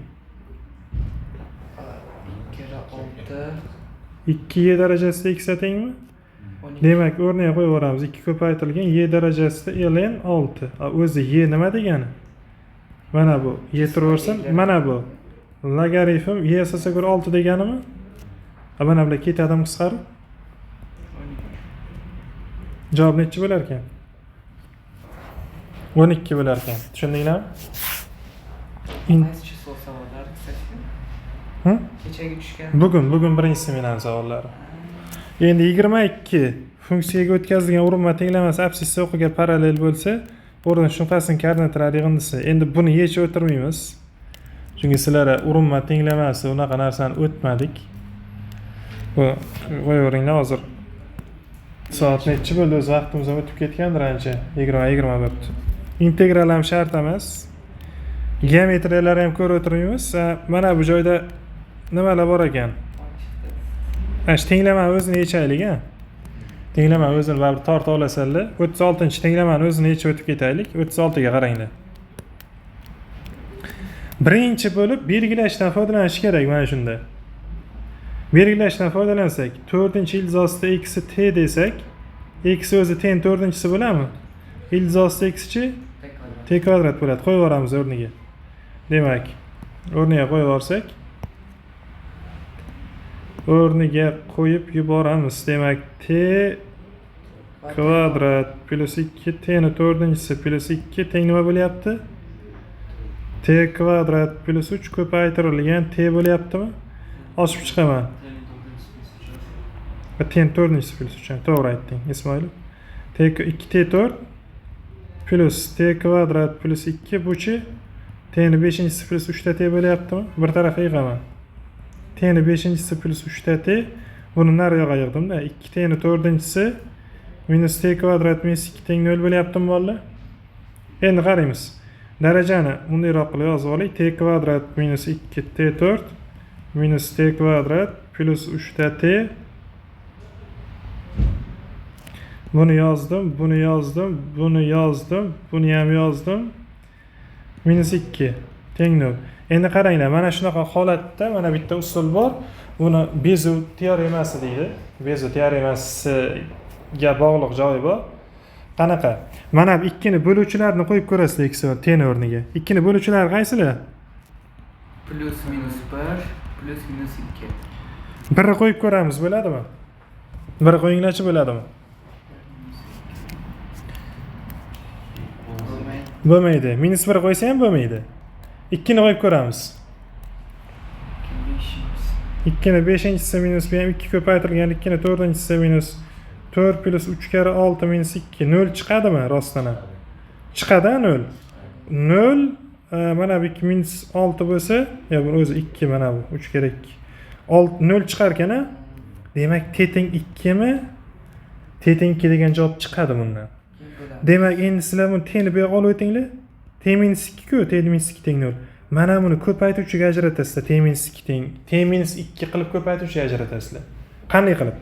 2y darajasida x ga tengmi? Demak, o'rniga qo'yib yuboramiz. 2 ko'paytirilgan y darajasida ln 6. O'zi y nima degani? Mana bu y turaversin, mana bu logaritm y asosiga ko'ra 6 deganimi? Mana bular ketadimi qisqarib? Javob necha bo'lar ekan? 12 bo'lar ekan. Tushundinglarmi? Qaysi chislo savollari qisqacha? Kechagi tushgan. Bugun birinchi seminar savollari. Endi 22 funksiyaga o'tkazilgan urinma tenglamasi absissa o'qiga parallel bo'lsa, o'rin shunqasining koordinatalari yig'indisi. Endi buni yechib o'tirmaymiz. Chunki sizlar urinma tenglamasi unaqa narsani o'tmadik. Bu qo'yaveringlar hozir. Soat necha bo'ldi? O'z vaqtimiz ham o'tib ketgandir ancha. 20 bo'pti. Integral ham shart emas. Geometriyalar ham ko'rib o'tirmaymiz. Mana bu joyda nimalar bor ekan? Ash tenglamani o'zini yechaylik, ha. Tenglamani o'zini baribir tortib olasanlar. 36-tenglamani o'zini yechib o'tib ketaylik. 36 ga qaranglar. Birinchi bo'lib belgilashdan foydalanish kerak mana shunda. Belgilashdan foydalansak, 4-ildizosida x t desak, x o'zi teng 4-si bo'ladimi? Ildizosida x-chi t kvadrat bo'ladi. Qo'yib yuboramiz o'rniga. Demak, o'rniga qo'yib yuborsak, o'rniga qo'yib yuboramiz. Demak, t kvadrat plus 2 t ni 4-si plus 2 teng nima bo'lyapti? T kvadrat plus 3 ko'paytirilgan t bo'lyaptimi? Ochib chiqaman. Teng 4-si plus 3. To'g'ri aytding, Ismoilov. T 2t4 plus t kvadrat plus 2 buchi t ni 5-si plus 3 ta t bo'lyaptimi? Bir tarafga yig'aman. T ni 5-si plus 3 ta t. Buni nariyoqqa yig'dim-da. 2t ni 4-si minus t kvadrat minus 2 teng 0 bo'lyaptimi bolalar? Endi qaraymiz. Darajani bundayroq qilib yozib olaylik. T kvadrat minus 2 t4 minus t kvadrat plus 3 ta t. Buni yozdim, buni yozdim, buni yozdim, buni ham yozdim. Minus 2 teng 0. Endi qaranglar, mana shunaqa holatda mana bitta usul bor. Buni Bezow teoremasi deydi. Bezow teoremasiga bog'liq joyi bor. Qanaqa? Mana bu ikkini bo'luvchilarni qo'yib ko'rasizlar x va t o'rniga. Ikkini bo'luvchilari qaysilar? Plus minus 1 plus minus 2. Birni qo'yib ko'ramiz, bo'ladimi? Biri qo'yinglarchi bo'ladimi? Bo'lmaydi. Minus 1 qo'ysa ham bo'lmaydi. 2 ni qo'yib ko'ramiz. 5 2 ni 5-inchisi minus bu ham 2 ko'paytirilgan 2 ni 4-inchisi minus 4 plus 3 kare 6 minus 2 0 chiqadimi rostdan ham? Chiqadi 0. 0 mana bu 2 minus 6 bo'lsa, ya bu o'zi 2 mana bu 3 kare 2. 0 chiqar ekan-a? Demak, teting 2 mi? Teting 2 degan javob chiqadi bundan. Demak, endi sizlar buni tengni bu yoqqa olib o'tinglar. T minus 2 ku, T minus 2 teng 0. Mana buni ko'paytiruvchiga ajratasizlar. T minus 2 teng. T minus 2 qilib ko'paytiruvchiga ajratasizlar. Qanday qilib?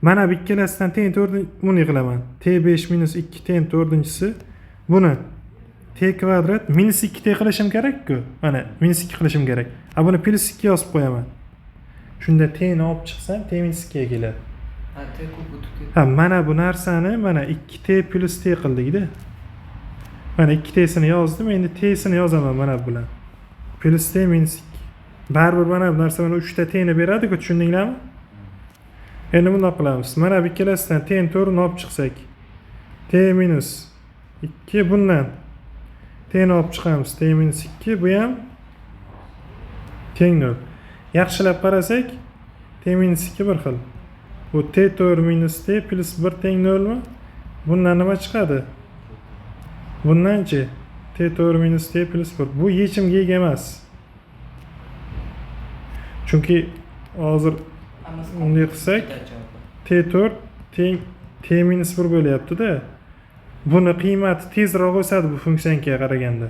Mana bu ikkalasidan teng 4 buni qilaman. T5 minus 2 teng 4-inchisi. Buni T kvadrat minus 2 t qilishim kerak-ku. Mana minus 2 qilishim kerak. Buni plus 2 yozib qo'yaman. Shunda t ni olib chiqsam t minus 2 ga keladi. Ha, t ko'p o'tib ketdi. Mana bu narsani mana 2t plus t qildik-da. Mana 2t sini yozdim, endi t sini yozaman mana bu bilan. Plus t minus 2. Baribir mana bu narsa mana 3 ta t ni beradi-ku, tushundinglarmi? Endi bunday qilamiz. Mana bu ikkalasidan t ni 4 ni olib chiqsak, t minus 2 bundan t ni olib chiqamiz. T minus 2 bu ham teng 0. Yaxshilab qarasak, t minus 2 bir xil. Bu t4 minus t plus 1 teng 0 mi? Bundan nima chiqadi? Bundanchi t4 minus t plus 1. Bu yechimga ega emas. Chunki hozir bunday qilsak, t4 teng t minus 1 bo'lyapti-da. Buni qiymati tezroq o'sadi bu funksiyaga qaraganda.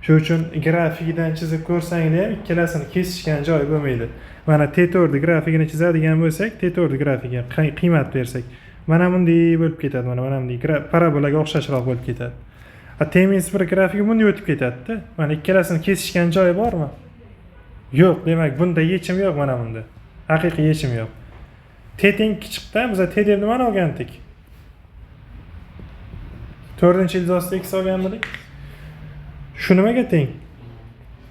Shuning uchun grafikidan chizib ko'rsanglar ham ikkalasini kesishgan joyi bo'lmaydi. Mana T4 ni grafikini chizadigan bo'lsak, T4 ni grafikiga qiymat bersak, mana bunday bo'lib ketadi, mana bunday parabolaga o'xshashroq bo'lib ketadi. T minus 1 grafiki bunday o'tib ketadi-da. Mana ikkalasini kesishgan joyi bormi? Yo'q, demak bunda yechim yo'q mana bunda. Haqiqiy yechim yo'q. T teng kichikda biz T deb nimani olgandik? 4-ildizosida x olgandik. Shu nimaga teng?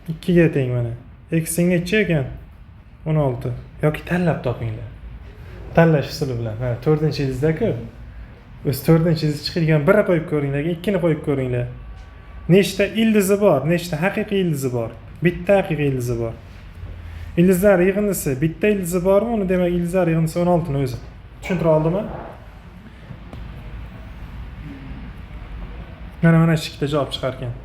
2 ga teng mana. X necha ekan? 16. Yoki tanlab topinglar. Tanlash usuli bilan. Ha, 4-ildizda-ku. O'z 4-ildiz chiqadigan biri qo'yib ko'ringlar, 2 ni qo'yib ko'ringlar. Nechta ildizi bor? Nechta haqiqiy ildizi bor? Bitta haqiqiy ildizi bor. Ildizlar yig'indisi bitta ildizi bormi? Uni demak ildizlar yig'indisi 16 ni o'zi. Tushuntira oldimmi? Mana shu ikkita javob chiqargan.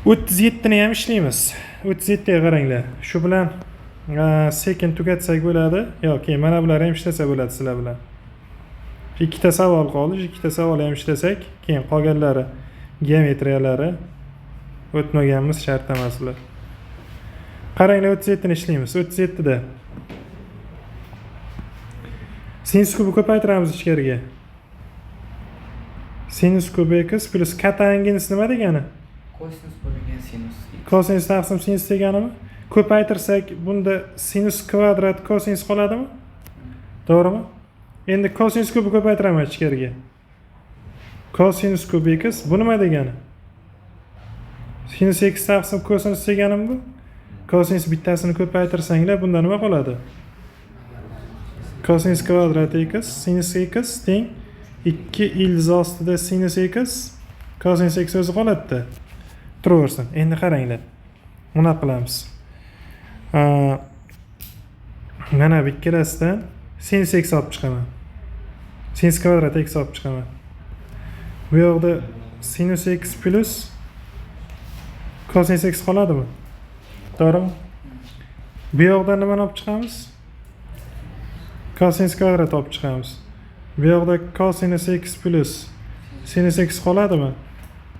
37 ni ham ishlaymiz. 37 ga qaranglar. Shu bilan sekin tugatsak bo'ladi yoki mana bular ham ishlasa bo'ladi sizlar bilan. Ikkita savol qoldi. Ikkita savol ham ishlasak, keyin qolganlari geometriyalari o'tmaganimiz shart emas ular. Qaranglar, 37 ni ishlaymiz. 37 da sinus kubi ko'paytiramiz ichkariga. Sinus kubi x plus kotangens nima degani? Kosinus bo'lgan sinus. Kosinus taqsim sinus deganimi? Ko'paytirsak bunda sinus kvadrat kosinus qoladimi? To'g'rimi? Endi kosinus kubi ko'paytiraman ichkariga. Kosinus kubi x bu nima degani? Sinus x taqsim kosinus deganim bu. Kosinus bittasini ko'paytirsanglar bunda nima qoladi? Kosinus kvadrat x sinus x teng 2 ildiz ostida sinus x kosinus x o'zi qoladi-da. Turaversin. Endi qaranglar. Buni qilamiz. Mana bu ikkalasidan sinus x olib chiqaman. Sinus kvadrat x olib chiqaman. Bu yoqda sinus x plus kosinus x qoladimi? To'g'rimi? Bu yoqdan nimani olib chiqamiz? Kosinus kvadrat olib chiqamiz. Bu yoqda kosinus x plus sinus x qoladimi?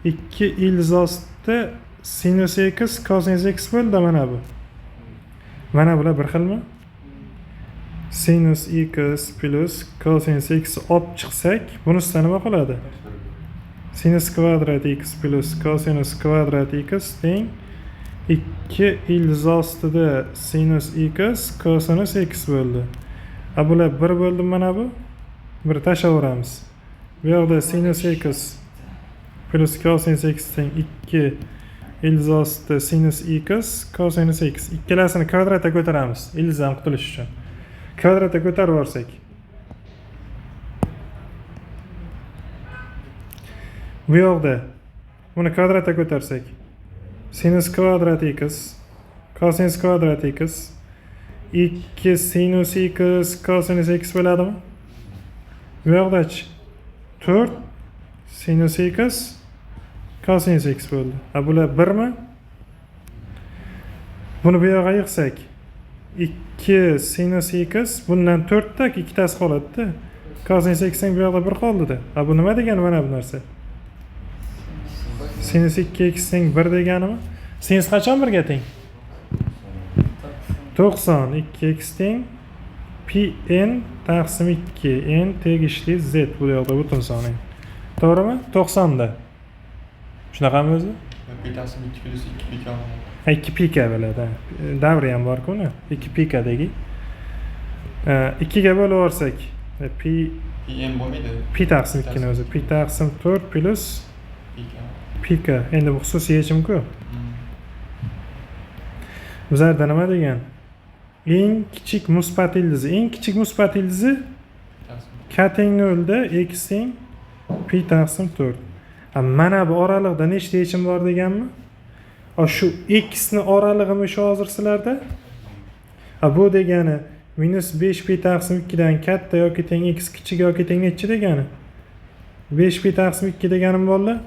2 ildiz ostida sinus x kosinus x bo'ldi mana bu. Mana bular bir xilmi? Sinus x plus kosinus x olib chiqsak, bunisidan nima qoladi? Sinus kvadrat x plus kosinus kvadrat x teng 2 ildiz ostida sinus x kosinus x bo'ldi. Bular bir bo'ldi mana bu. Bir tashlaveramiz. Bu yoqda sinus x plus kosinus x teng 2 ildiz ostida sinus x kosinus x. Ikkalasini kvadratga ko'taramiz ildizdan qutulish uchun. Kvadratga ko'tarib yuborsak. Bu yoqda buni kvadratga ko'tarsak. sinus kvadrat x kosinus kvadrat x 2 sinus x kosinus x bo'ladimi? Bu yoqdachi 4 sinus x kosinus x bo'ldi. Bular 1 mi? Buni bu yoqqa yig'sak 2 sinus x bundan 4 tak ikkitasi qoladi-da. Kosinus x'ning bu yoqda 1 qoldi-da. Bu nima degani mana bu narsa? Sinus 2x'ning 1 deganimi? Sinus qachon 1 ga teng? 90 2x teng pi n taqsim 2 n tegishli z bu yoqda butun soni. To'g'rimi? 90 da. Shunaqami o'zi? Bittasi 2 plus 2 pika. 2 pika bo'ladi. Davri ham bor-ku uni. 2 pikadagi. 2 ga bo'lib olsak, pi n bo'lmaydi. pi taqsim 2 ni o'zi. Pi taqsim 4 plus Pika. pika. Endi bu xususiy yechim-ku. Bizlarda nima degan? Eng kichik musbat ildizi. Eng kichik musbat ildizi k teng 0 da x teng pi taqsim 4. Mana bu oralig'da nechta yechim bor deganmi? Shu x ni oralig'imi shu hozir sizlarda? Bu degani -5 pi taqsim 2 dan katta yoki teng x kichik yoki teng nechi degani? 5 pi taqsim 2 deganim bo'ldi.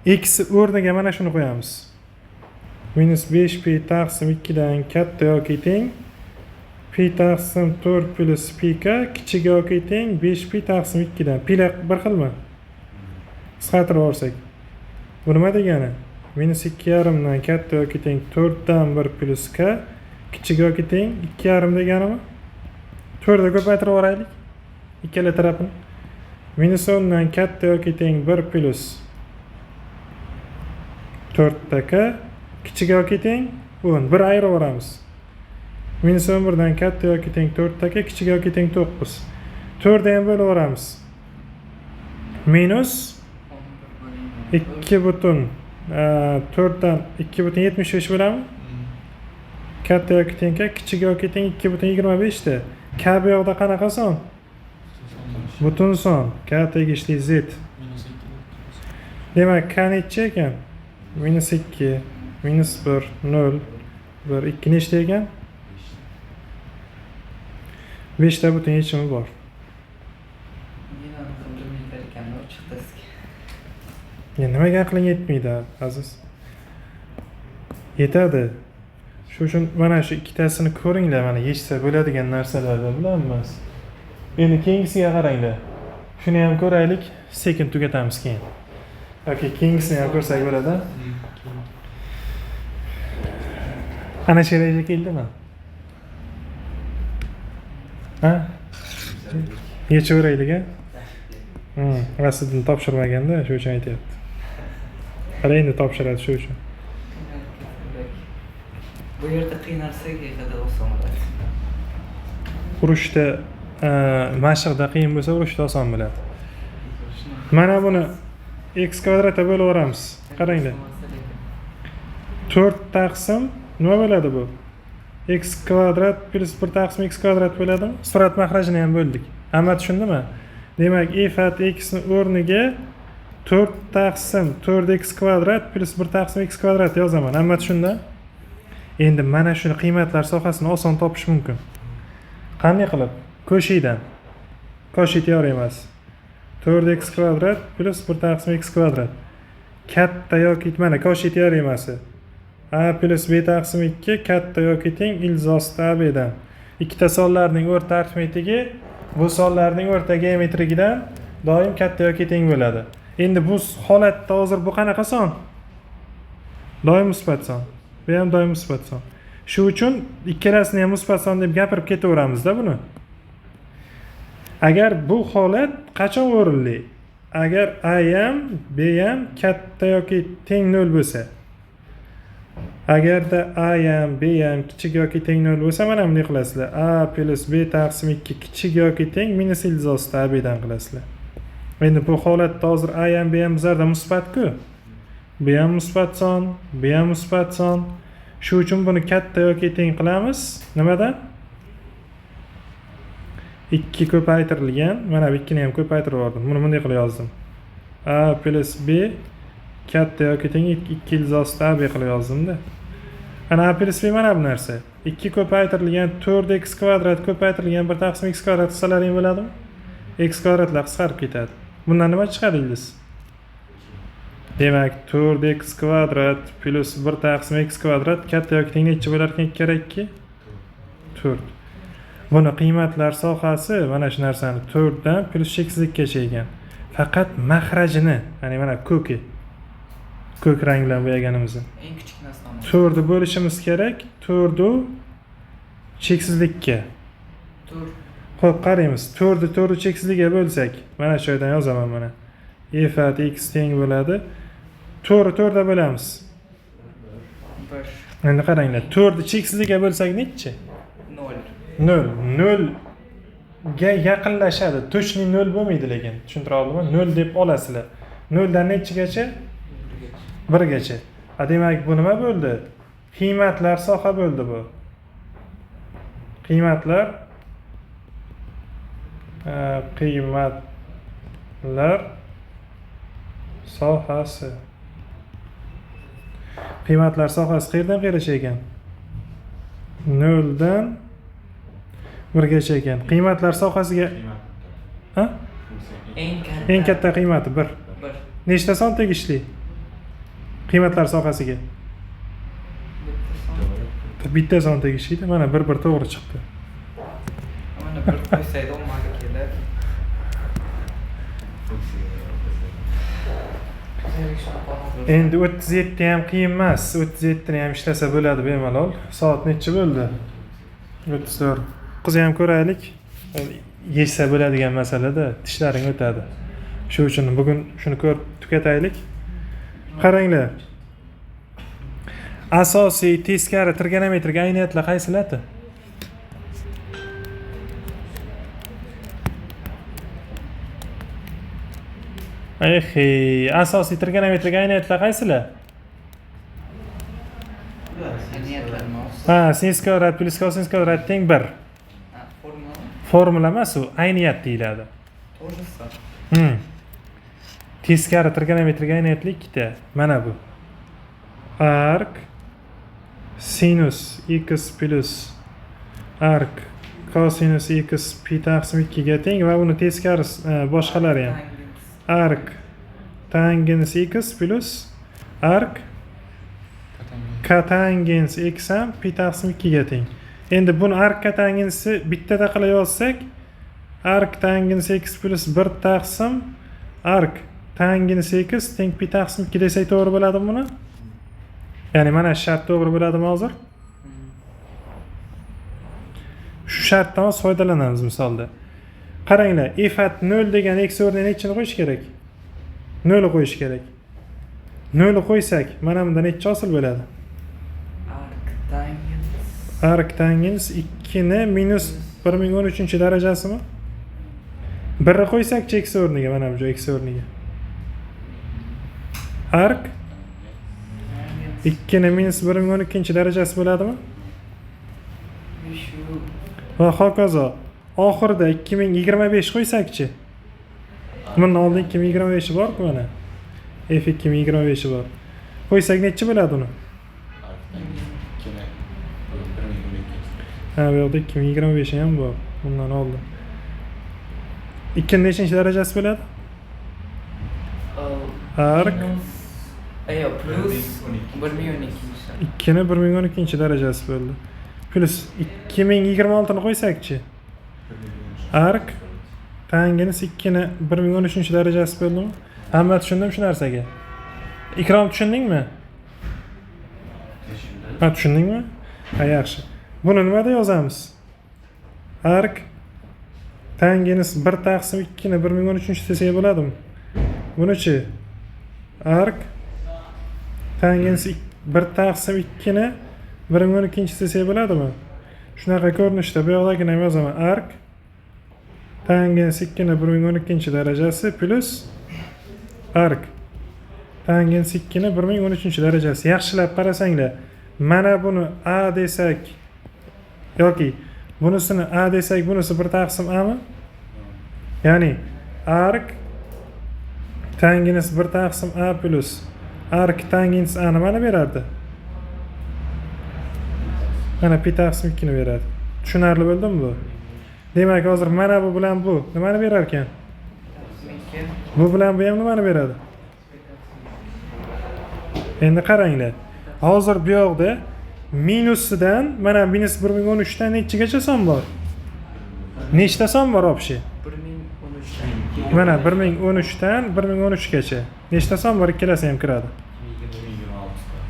X o'rniga mana shuni qo'yamiz. -5 pi taqsim 2 dan katta yoki teng pi taqsim 4 plus pi k kichik yoki teng 5 pi taqsim 2 dan. Pilar bir xilmi? Qisqartirib olsak. Bu nima degani? -2,5 dan katta yoki teng 4 dan 1 plus k kichik yoki teng 2,5 deganimi? 4 da ko'paytirib yuboraylik. Ikkala tarafini. -10 dan katta yoki teng 1 plus 4 da k kichik yoki teng 10. Bir ayirib yuboramiz. -11 dan katta yoki teng 4 da k kichik yoki teng 9. 4 da ham bo'lib yuboramiz. Minus 2 butun 4 dan 2 butun 75 bo'ladimi? Katta yoki teng k kichik yoki teng 2 butun 25 da. K bu yoqda qanaqa son? Butun son. K tegishli z. Demak, k necha ekan? -2, -1, 0, 1, 2 nechta ekan? 5 ta butun yechimi bor. Nimaga aqling yetmaydi, aziz? Yetadi. Shu uchun mana shu ikkitasini ko'ringlar, mana yechsa bo'ladigan narsalardan bilamiz. Endi keyingisiga qaranglar. Shuni ham ko'raylik, sekin tugatamiz keyin. Yoki keyingisini ham ko'rsak bo'ladi. Ana shu reja keldimi? Ha? Yechaveraylik, ha? Aslida topshirmaganda, shu uchun aytyapti. Qarang, endi topshiradi shu uchun. Bu yerda qiynalsak, qadar oson bo'ladi. Urushda mashqda qiyin bo'lsa, urushda oson bo'ladi. Mana buni x kvadratga bo'lib yuboramiz. Qaranglar. 4 taqsim nima bo'ladi bu? X kvadrat plus 1 taqsim x kvadrat bo'ladimi? Surat mahrajini ham bo'ldik. Hamma tushundimi? Demak, f at x ni o'rniga 4 taqsim 4x kvadrat plus 1 taqsim x kvadrat yozaman. Hamma tushunda? Endi mana shuni qiymatlar sohasini oson topish mumkin. Qanday qilib? Koshiydan. Koshi teoremasi. 4x kvadrat plus 1 taqsim x kvadrat. Katta yoki mana Koshi teoremasi. A plus b taqsim 2 katta yoki teng ilzosti abdan. Ikkita sonlarning o'rta arifmetigi bu sonlarning o'rta geometrikidan doim katta yoki teng bo'ladi. Endi bu holatda hozir bu qanaqa son? Doim musbat son. Bu ham doim musbat son. Shu uchun ikkalasini ham musbat son deb gapirib ketaveramizda buni. Agar bu holat qachon o'rinli? Agar a ham b ham katta yoki teng 0 bo'lsa. Agarda a ham b ham kichik yoki teng 0 bo'lsa, mana bunday qilasizlar. A plus b taqsim 2 kichik yoki teng minus ilzosti abdan qilasizlar. Endi bu holatda hozir a ham b ham bizlarda musbat-ku. Bu ham musbat son, bu ham musbat son. Shu uchun buni katta yoki teng qilamiz. Nimadan? 2 ko'paytirilgan. Mana bu 2 ni ham ko'paytirib yubordim. Buni bunday qilib yozdim. A plus b katta yoki teng 2 ildiz AB qilib yozdim-da. Ana A plus B mana bu narsa. 2 ko'paytirilgan 4x kvadrat ko'paytirilgan 1 taqsim x kvadrat qilsalaring bo'ladimi? X kvadratlar qisqarib ketadi. Bundan nima chiqadi ildiz? Demak, 4x kvadrat plus 1 taqsim x kvadrat katta yoki teng necha bo'lar ekan kerakki? 4. Buni qiymatlar sohasi mana shu narsani 4 dan plus cheksizlikkacha ekan. Faqat mahrajini, ya'ni mana ko'k rang bilan bo'yaganimizni. Eng kichkinasidan. 4 ni bo'lishimiz kerak. 4 u cheksizlikka. 4. Xo'p, qaraymiz. 4 ni cheksizlikka bo'lsak, mana shu yerdan yozaman mana. F at x teng bo'ladi. 4 da bo'lamiz. 1. Endi qaranglar. 4 ni cheksizlikka bo'lsak nechi? 0. 0 ga yaqinlashadi. Точный 0 bo'lmaydi lekin. Tushuntira oldimmi? 0 deb olasizlar. 0 dan nechigacha? 1gacha. Demak, bu nima bo'ldi? Qiymatlar soha bo'ldi bu. Qiymatlar sohasi. Qiymatlar sohasi qayerdan qayergacha ekan? 0 dan 1gacha ekan. Qiymatlar sohasiga ha? Eng katta qiymati 1. 1. Nechta son tegishli? Qiymatlar sohasiga. Bitta son tegishli. Mana 1 to'g'ri chiqdi. Mana 1 qo'ysaydi olmadi keladi. Endi 37 ham qiyin emas. 37 ni ham ishlasa bo'ladi bemalol. Soat necha bo'ldi? 34. Qizni ham ko'raylik. Yechsa bo'ladigan masalada tishlaring o'tadi. Shu uchun bugun shuni ko'rib tugataylik. Qaranglar. Asosiy teskari trigonometrik ayniyatlar qaysilari? Asosiy trigonometrik ayniyatlar qaysilar? Ha, sin kvadrat plus kosin kvadrat teng 1. Formula emas u, ayniyat deyiladi. To'g'risi. Teskari trigonometrik ayniyatli ikkita. Mana bu. Arc sinus x plus arc cosinus x pi taqsim 2 ga teng va uni teskari boshqalari ham. Arc tangens x plus arc kotangens x ham pi taqsim 2 ga teng. Endi buni arc kotangensi bittada qilib yozsak, arc tangens x plus 1 taqsim arc tangens x teng pi taqsim 2 desak to'g'ri bo'ladimi buni? Ya'ni mana shart to'g'ri bo'ladimi hozir? Shu shartdan foydalanamiz misolda. Qaranglar, f at 0 degan x o'rniga nechini qo'yish kerak? 0 qo'yish kerak. 0 qo'ysak, mana bunda necha hosil bo'ladi? Arc tangens 2 ni minus 1013-darajasimi? 1 qo'ysak x o'rniga, mana bu x o'rniga. Arc 2 ni minus 1012-darajasi bo'ladimi? Va hokazo. Oxirida 2025 qo'ysakchi. Bundan oldin 2025 bor-ku mana. F 2025 bor. Qo'ysak necha bo'ladi uni? Ha, bu yerda 2025 ham bor. Bundan oldin. 2 ni nechinchi darajasi bo'ladi? Arc plus 1012. 2 ni 1012-darajasi bo'ldi. Plus 2026 ni qo'ysakchi. Arc tangens 2 ni 1013-darajasi bo'ldimi? Hamma tushundim shu narsaga. Ikrom tushundingmi? Ha, tushundingmi? Ha, yaxshi. Buni nimada yozamiz? Arc tangens 1 taqsim 2 ni 1013 desak bo'ladimi? Buni-chi? Arc tangens 1 taqsim 2 ni 1012 desak bo'ladimi? Shunaqa ko'rinishda bu yoqdagini ham yozaman. Arc tangens 2 ni 1012-darajasi plus arc tangens 2 ni 1013-darajasi. Yaxshilab qarasanglar, mana buni a desak yoki bunisini a desak, bunisi 1 taqsim a mi? Ya'ni arc tangens 1 taqsim a plus ark tangens a nimani berardi? Mana pi taqsim 2 ni beradi. Tushunarli bo'ldimi bu? Demak, hozir mana bu bilan bu nimani berar ekan? Bu bilan bu ham nimani beradi? Endi qaranglar. Hozir bu yoqda minusidan mana minus 1013 dan nechigacha son bor? Nechta son bor obshi? 1013 dan. Mana 1013 dan 1013 gacha. Nechta son bor? Ikkalasi ham kiradi.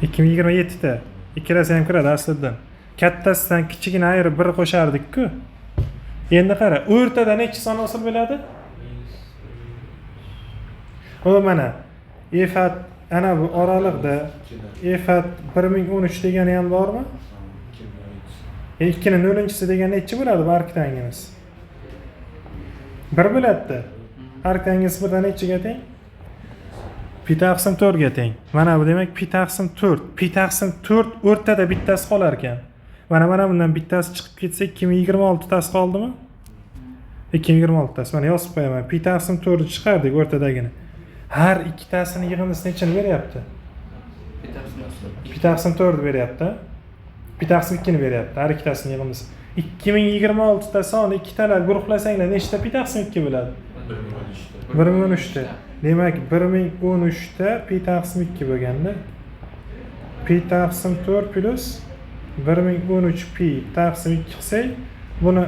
2027 ta. Ikkalasi ham kiradi aslida. Kattasidan kichigini ayirib bir qo'shardik-ku. Endi qara, o'rtada necha son hosil bo'ladi? O mana efat ana bu oraliqda efat 1013 degani ham bormi? 2 ning 0-chisi degan nechi bo'ladi bu ark tangimiz? 1 bo'ladi-da. Ark tangiz birdan nechiga teng? Pi taqsim 4 ga teng. Mana bu demak pi taqsim 4. Pi taqsim 4 o'rtada bittasi qolar ekan. Mana bundan bittasi chiqib ketsa 2026 tasi qoldimi? 2026 tasi. Mana yozib qo'yaman. Pi taqsim 4 chiqardik o'rtadagini. Har ikkitasini yig'indisi nechini beryapti? Pi taqsim 4 beryapti. Pi taqsim 2 ni beryapti. Har ikkitasini yig'indisi. 2026 ta sonni ikkitalar guruhlasanglar nechta pi taqsim 2 bo'ladi? 1013 ta. Demak 1013 ta pi taqsim 2 bo'lganda pi taqsim 4 plus 1013 pi taqsim 2 qilsak, buni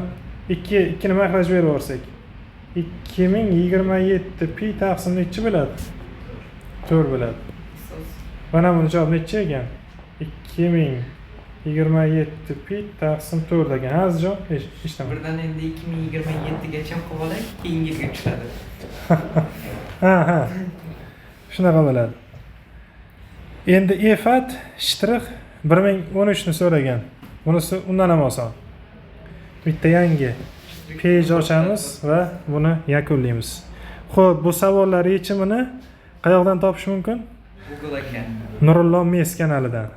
2 ni mahraj berib yuborsak 2027 pi taqsim nechi bo'ladi? 4 bo'ladi. Mana buni javob necha ekan? 2027 pi taqsim 4 ekan. Hozir javob eshitaman. Birdan endi 2027 gacha qilib olay, keyingiga tushadi. Ha. Shunaqa bo'ladi. Endi efat shtrix 1013 ni so'ragan. Bunisi undan ham oson. Bitta yangi page ochamiz va buni yakunlaymiz. Xo'p, bu savollar yechimini qayoqdan topish mumkin? Google ekan. Nurullo Mes kanalidan.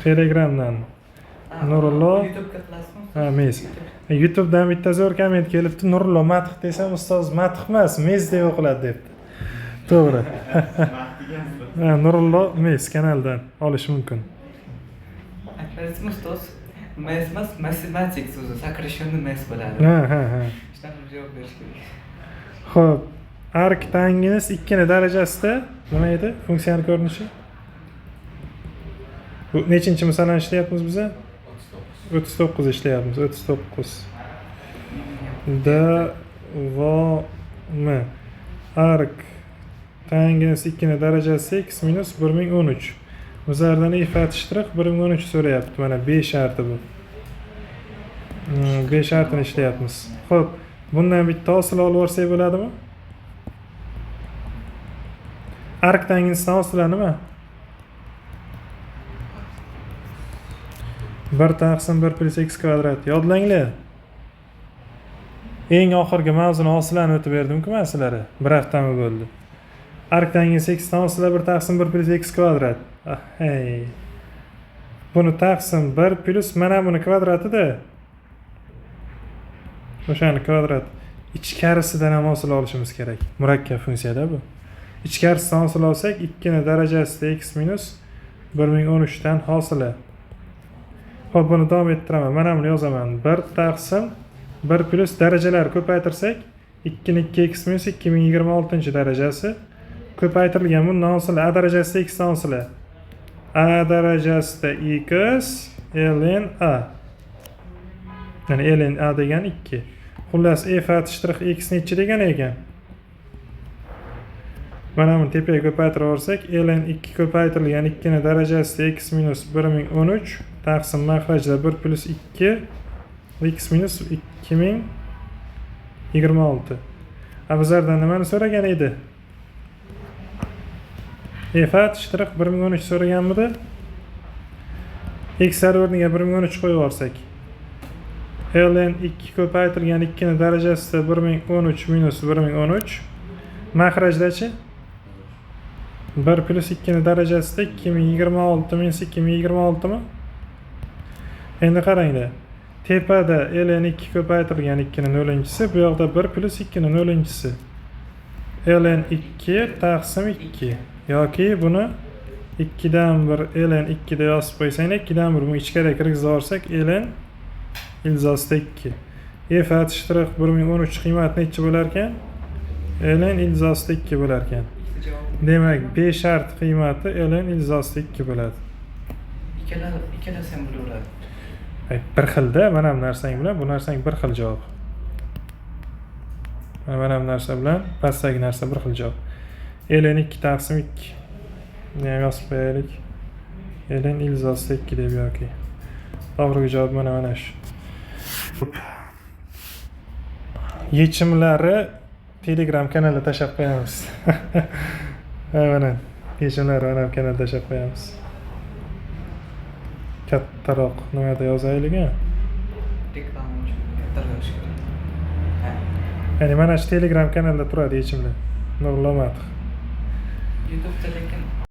Telegramdan. Nurullo YouTube'ga qilasizmi? Ha, Mes. YouTube'dan bitta zo'r komment kelibdi. Nurullo madh desam, ustoz madh emas, Mes deb o'qiladi debdi. To'g'ri. Ha, Nurullo Mes kanalidan olish mumkin. Aytmaysizmi ustoz? Mes emas, matematik so'zi, сокращенный mes bo'ladi. Ha. Shundan javob berish kerak. Xo'p, ark tangimiz 2 ni darajasida nima edi? Funksiyani ko'rinishi. Bu nechinchi misolni ishlayapmiz biz? 39 ishlayapmiz. 39. Davomi. Ark tangimiz 2 ni darajasi x minus 1013. Bizlardan ifat shtrix 1013 so'rayapti. Mana 5 sharti bu. 5 shartini ishlayapmiz. Xo'p, bundan bitta hosil olib olsak bo'ladimi? Ark tangensdan hosili nima? 1 taqsim 1 plus x kvadrat. Yodlanglar. Eng oxirgi mavzuni hosilani o'tib berdim-ku men sizlarga. Bir haftami bo'ldi. Ark tangens x dan hosili 1 taqsim 1 plus x kvadrat. Hey. Buni taqsim 1 plus mana buni kvadrati-da. O'shani kvadrat. Ichkarisidan ham hosil olishimiz kerak. Murakkab funksiyada bu. Ichkarisidan hosil olsak 2 ni darajasida x minus 1013 dan hosili. Xo'p, buni davom ettiraman. Mana buni yozaman. 1 taqsim 1 plus darajalarni ko'paytirsak 2 ni 2x minus 2026 darajasi ko'paytirilgan bundan hosili a darajasida x dan hosili. A darajasida x ln a. Ya'ni ln a degan 2. Xullas efat shtrix x nechi degan ekan? Mana buni tepaga ko'paytirib olsak, ln 2 ko'paytirilgan 2 ni darajasida x minus 1013 taqsim mahrajda 1 plus 2 x minus 2026. Bizlardan nimani so'ragan edi? Efat shtrix 1013 so'raganmidi? X o'rniga 1013 qo'yib olsak. ln 2 ko'paytirilgan 2 ni darajasida 1013 minus 1013 mahrajdachi 1 plus 2 ni darajasida 2026 minus 2026 mi? Endi qaranglar. Tepada ln 2 ko'paytirilgan 2 ni 0-chisi, bu yoqda 1 plus 2 ni 0-chisi. ln 2 taqsim 2 yoki buni 2dan 1 ln 2 deb yozib qo'ysang 2dan 1 buni ichkariga kirgizib yuborsak ln ilzosida 2 f @ 1013 qiymati necha bo'lar ekan? ln ilzosida 2 bo'lar ekan. ikkita javob. Demak, B shart qiymati ln ilzosida 2 bo'ladi. Ikkalasi ham bo'laveradi. Bir xilda, mana bu narsang bilan bu narsang bir xil javob. Mana bu narsa bilan pastdagi narsa bir xil javob. ln 2 taqsim 2. Ne yozib qo'yaylik? ln ilzosida 2 deb yoki. To'g'ri javob mana shu. Yechimlari Telegram kanalida tashlab qo'yamiz. Mana yechimlari mana bu kanalda tashlab qo'yamiz. Kattaroq nimada yozaylik a? Reklama uchun kattaroq yozish kerak. Ha. Ya'ni mana shu Telegram kanalda turadi yechimlar. Nurlomatov. YouTube'da lekin